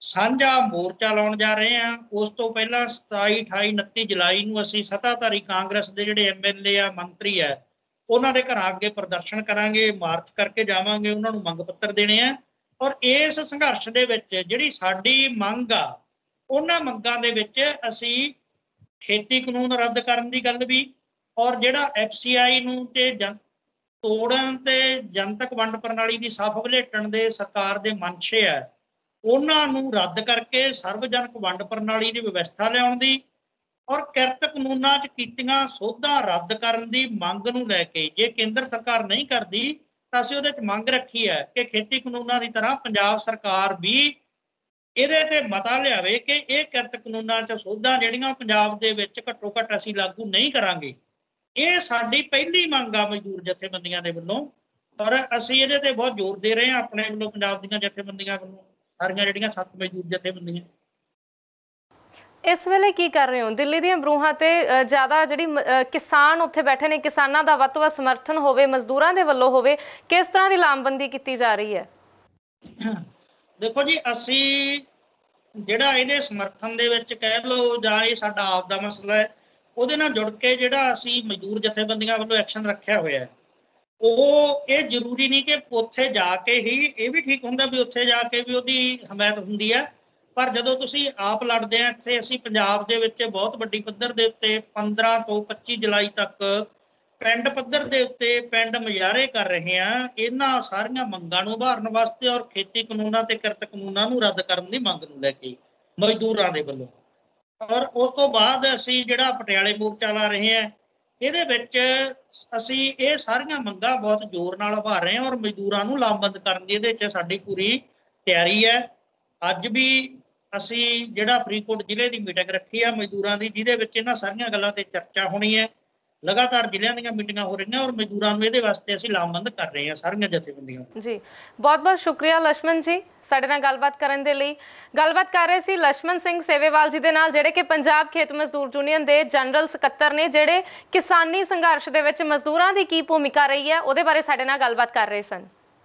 ਸਾਂਝਾ ਮੋਰਚਾ ਲਾਉਣ ਜਾ ਰਹੇ ਹਾਂ। ਉਸ ਤੋਂ ਪਹਿਲਾਂ 27, 28, 29 ਜੁਲਾਈ ਨੂੰ ਅਸੀਂ ਸੱਤਾਧਾਰੀ ਕਾਂਗਰਸ ਦੇ ਜਿਹੜੇ MLA ਆ, ਮੰਤਰੀ ਆ, ਉਹਨਾਂ ਦੇ ਘਰਾਂ ਅੱਗੇ ਪ੍ਰਦਰਸ਼ਨ ਕਰਾਂਗੇ, ਮਾਰਚ ਕਰਕੇ ਜਾਵਾਂਗੇ, ਉਹਨਾਂ ਨੂੰ ਮੰਗ ਪੱਤਰ ਦੇਣੇ ਆ। ਔਰ ਇਸ ਸੰਘਰਸ਼ ਦੇ ਵਿੱਚ ਜਿਹੜੀ ਸਾਡੀ ਮੰਗ ਆ ਉਹਨਾਂ ਮੰਗਾਂ ਦੇ ਵਿੱਚ ਅਸੀਂ ਖੇਤੀ ਕਾਨੂੰਨ ਰੱਦ ਕਰਨ ਦੀ ਗੱਲ ਵੀ, ਔਰ ਜਿਹੜਾ FCI ਨੂੰ ਤੇ ਤੋੜਨ ਤੇ ਜਨਤਕ ਵੰਡ ਪ੍ਰਣਾਲੀ ਦੀ ਸੱਪ ਵਲੇਟਣ ਦੇ ਸਰਕਾਰ ਦੇ ਮਨਸ਼ੇ ਹੈ, ਉਹਨਾਂ ਨੂੰ ਰੱਦ ਕਰਕੇ ਸਰਵਜਨਕ ਵੰਡ ਪ੍ਰਣਾਲੀ ਦੀ ਵਿਵਸਥਾ ਲਿਆਉਣ ਦੀ ਔਰ ਕਿਰਤ ਕਾਨੂੰਨਾਂ 'ਚ ਕੀਤੀਆਂ ਸੋਧਾਂ ਰੱਦ ਕਰਨ ਦੀ ਮੰਗ ਨੂੰ ਲੈ ਕੇ, ਜੇ ਕੇਂਦਰ ਸਰਕਾਰ ਨਹੀਂ ਕਰਦੀ ਤਾਂ ਅਸੀਂ ਉਹਦੇ 'ਚ ਮੰਗ ਰੱਖੀ ਹੈ ਕਿ ਖੇਤੀ ਕਾਨੂੰਨਾਂ ਦੀ ਤਰ੍ਹਾਂ ਪੰਜਾਬ ਸਰਕਾਰ ਵੀ ਇਹਦੇ ਤੇ ਮਤਾ ਲਿਆਵੇ ਕਿ ਇਹ ਕਿਰਤ ਕਾਨੂੰਨਾਂ 'ਚ ਸੋਧਾਂ ਜਿਹੜੀਆਂ ਪੰਜਾਬ ਦੇ ਵਿੱਚ ਘੱਟੋ ਘੱਟ ਅਸੀਂ ਲਾਗੂ ਨਹੀਂ ਕਰਾਂਗੇ। ਇਹ ਸਾਡੀ ਪਹਿਲੀ ਮੰਗ ਆ ਮਜ਼ਦੂਰ ਜਥੇਬੰਦੀਆਂ ਦੇ ਵੱਲੋਂ, ਔਰ ਅਸੀਂ ਇਹਦੇ ਤੇ ਬਹੁਤ ਜ਼ੋਰ ਦੇ ਰਹੇ ਹਾਂ ਆਪਣੇ ਵੱਲੋਂ, ਪੰਜਾਬ ਦੀਆਂ ਜਥੇਬੰਦੀਆਂ ਵੱਲੋਂ, ਸਾਰੀਆਂ ਜਿਹੜੀਆਂ 7 ਮਜ਼ਦੂਰ ਜਥੇਬੰਦੀਆਂ। ਇਸ ਵੇਲੇ ਕੀ ਕਰ ਰਹੇ ਹੋ? ਦਿੱਲੀ ਦੀਆਂ ਬਰੂਹਾਂ ਤੇ ਜ਼ਿਆਦਾ ਜਿਹੜੀ ਕਿਸਾਨ ਉੱਥੇ ਬੈਠੇ ਨੇ, ਕਿਸਾਨਾਂ ਦਾ ਵੱਧ ਤੋਂ ਵੱਧ ਸਮਰਥਨ ਹੋਵੇ, ਮਜ਼ਦੂਰਾਂ ਦੇ ਵੱਲੋਂ ਹੋਵੇ, ਕਿਸ ਤਰ੍ਹਾਂ ਦੀ ਲਾਮਬੰਦੀ ਕੀਤੀ ਜਾ ਰਹੀ ਹੈ? ਦੇਖੋ ਜੀ, ਅਸੀਂ ਜਿਹੜਾ ਇਹਦੇ ਸਮਰਥਨ ਦੇ ਵਿੱਚ ਕਹਿ ਲਓ ਜਾਂ ਇਹ ਸਾਡਾ ਆਪ ਦਾ ਮਸਲਾ ਹੈ, ਉਹਦੇ ਨਾਲ ਜੁੜ ਕੇ ਜਿਹੜਾ ਅਸੀਂ ਮਜ਼ਦੂਰ ਜਥੇਬੰਦੀਆਂ ਵੱਲੋਂ ਐਕਸ਼ਨ ਰੱਖਿਆ ਹੋਇਆ ਹੈ, ਉਹ ਇਹ ਜ਼ਰੂਰੀ ਨਹੀਂ ਕਿ ਉੱਥੇ ਜਾ ਕੇ ਹੀ, ਇਹ ਵੀ ਠੀਕ ਹੁੰਦਾ ਵੀ ਉੱਥੇ ਜਾ ਕੇ ਵੀ ਉਹਦੀ ਹਮਾਇਤ ਹੁੰਦੀ ਹੈ, ਪਰ ਜਦੋਂ ਤੁਸੀਂ ਆਪ ਲੜਦੇ ਆ ਇੱਥੇ, ਅਸੀਂ ਪੰਜਾਬ ਦੇ ਵਿੱਚ ਬਹੁਤ ਵੱਡੀ ਪੱਧਰ ਦੇ ਉੱਤੇ 15 ਤੋਂ 25 ਜੁਲਾਈ ਤੱਕ ਪਿੰਡ ਪੱਧਰ ਦੇ ਉੱਤੇ ਪਿੰਡ ਮੁਜ਼ਾਹਰੇ ਕਰ ਰਹੇ ਹਾਂ ਇਹਨਾਂ ਸਾਰੀਆਂ ਮੰਗਾਂ ਨੂੰ ਉਭਾਰਨ ਵਾਸਤੇ ਔਰ ਖੇਤੀ ਕਾਨੂੰਨਾਂ ਤੇ ਕਿਰਤ ਕਾਨੂੰਨਾਂ ਨੂੰ ਰੱਦ ਕਰਨ ਦੀ ਮੰਗ ਨੂੰ ਲੈ ਕੇ ਮਜ਼ਦੂਰਾਂ ਦੇ ਵੱਲੋਂ। ਔਰ ਉਸ ਤੋਂ ਬਾਅਦ ਅਸੀਂ ਜਿਹੜਾ ਪਟਿਆਲੇ ਮੋਰਚਾ ਲਾ ਰਹੇ ਹਾਂ, ਇਹਦੇ ਵਿੱਚ ਅਸੀਂ ਇਹ ਸਾਰੀਆਂ ਮੰਗਾਂ ਬਹੁਤ ਜ਼ੋਰ ਨਾਲ ਉਭਾਰ ਰਹੇ ਹਾਂ ਔਰ ਮਜ਼ਦੂਰਾਂ ਨੂੰ ਲਾਮਬੰਦ ਕਰਨ ਦੀ ਇਹਦੇ 'ਚ ਸਾਡੀ ਪੂਰੀ ਤਿਆਰੀ ਹੈ। ਅੱਜ ਵੀ ਅਸੀਂ ਜਿਹੜਾ ਫਰੀਦਕੋਟ ਜ਼ਿਲ੍ਹੇ ਦੀ ਮੀਟਿੰਗ ਰੱਖੀ ਆ ਮਜ਼ਦੂਰਾਂ ਦੀ, ਜਿਹਦੇ ਵਿੱਚ ਇਹਨਾਂ ਸਾਰੀਆਂ ਗੱਲਾਂ ਤੇ ਚਰਚਾ ਹੋਣੀ ਹੈ। ਲਗਾਤਾਰ ਜ਼ਿਲ੍ਹਿਆਂ ਦੀਆਂ ਮੀਟਿੰਗਾਂ ਹੋ ਰਹੀਆਂ ਔਰ ਮਜ਼ਦੂਰਾਂ ਨੂੰ ਇਹਦੇ ਵਾਸਤੇ ਅਸੀਂ ਲਾਮਬੰਦ ਕਰ ਰਹੇ ਹਾਂ ਸਾਰੀਆਂ ਜਥੇਬੰਦੀਆਂ। ਜੀ, ਬਹੁਤ ਬਹੁਤ ਸ਼ੁਕਰੀਆ ਲక్ష్మణ ਜੀ ਸਾਡੇ ਨਾਲ ਗੱਲਬਾਤ ਕਰਨ ਦੇ ਲਈ। ਗੱਲਬਾਤ ਕਰ ਰਹੇ ਸੀ ਲక్ష్మణ ਸਿੰਘ ਸੇਵੇਵਾਲ ਜੀ ਦੇ ਨਾਲ, ਜਿਹੜੇ ਕਿ ਪੰਜਾਬ ਖੇਤ ਮਜ਼ਦੂਰ ਯੂਨੀਅਨ ਦੇ ਜਨਰਲ ਸਕੱਤਰ ਨੇ, ਜਿਹੜੇ ਕਿਸਾਨੀ ਸੰਘਰਸ਼ ਦੇ ਵਿੱਚ ਮਜ਼ਦੂਰਾਂ ਦੀ ਕੀ ਭੂਮਿਕਾ ਰਹੀ ਹੈ ਉਹਦੇ ਬਾਰੇ ਸਾਡੇ ਨਾਲ ਗੱਲਬਾਤ ਕਰ ਰਹੇ ਸਨ।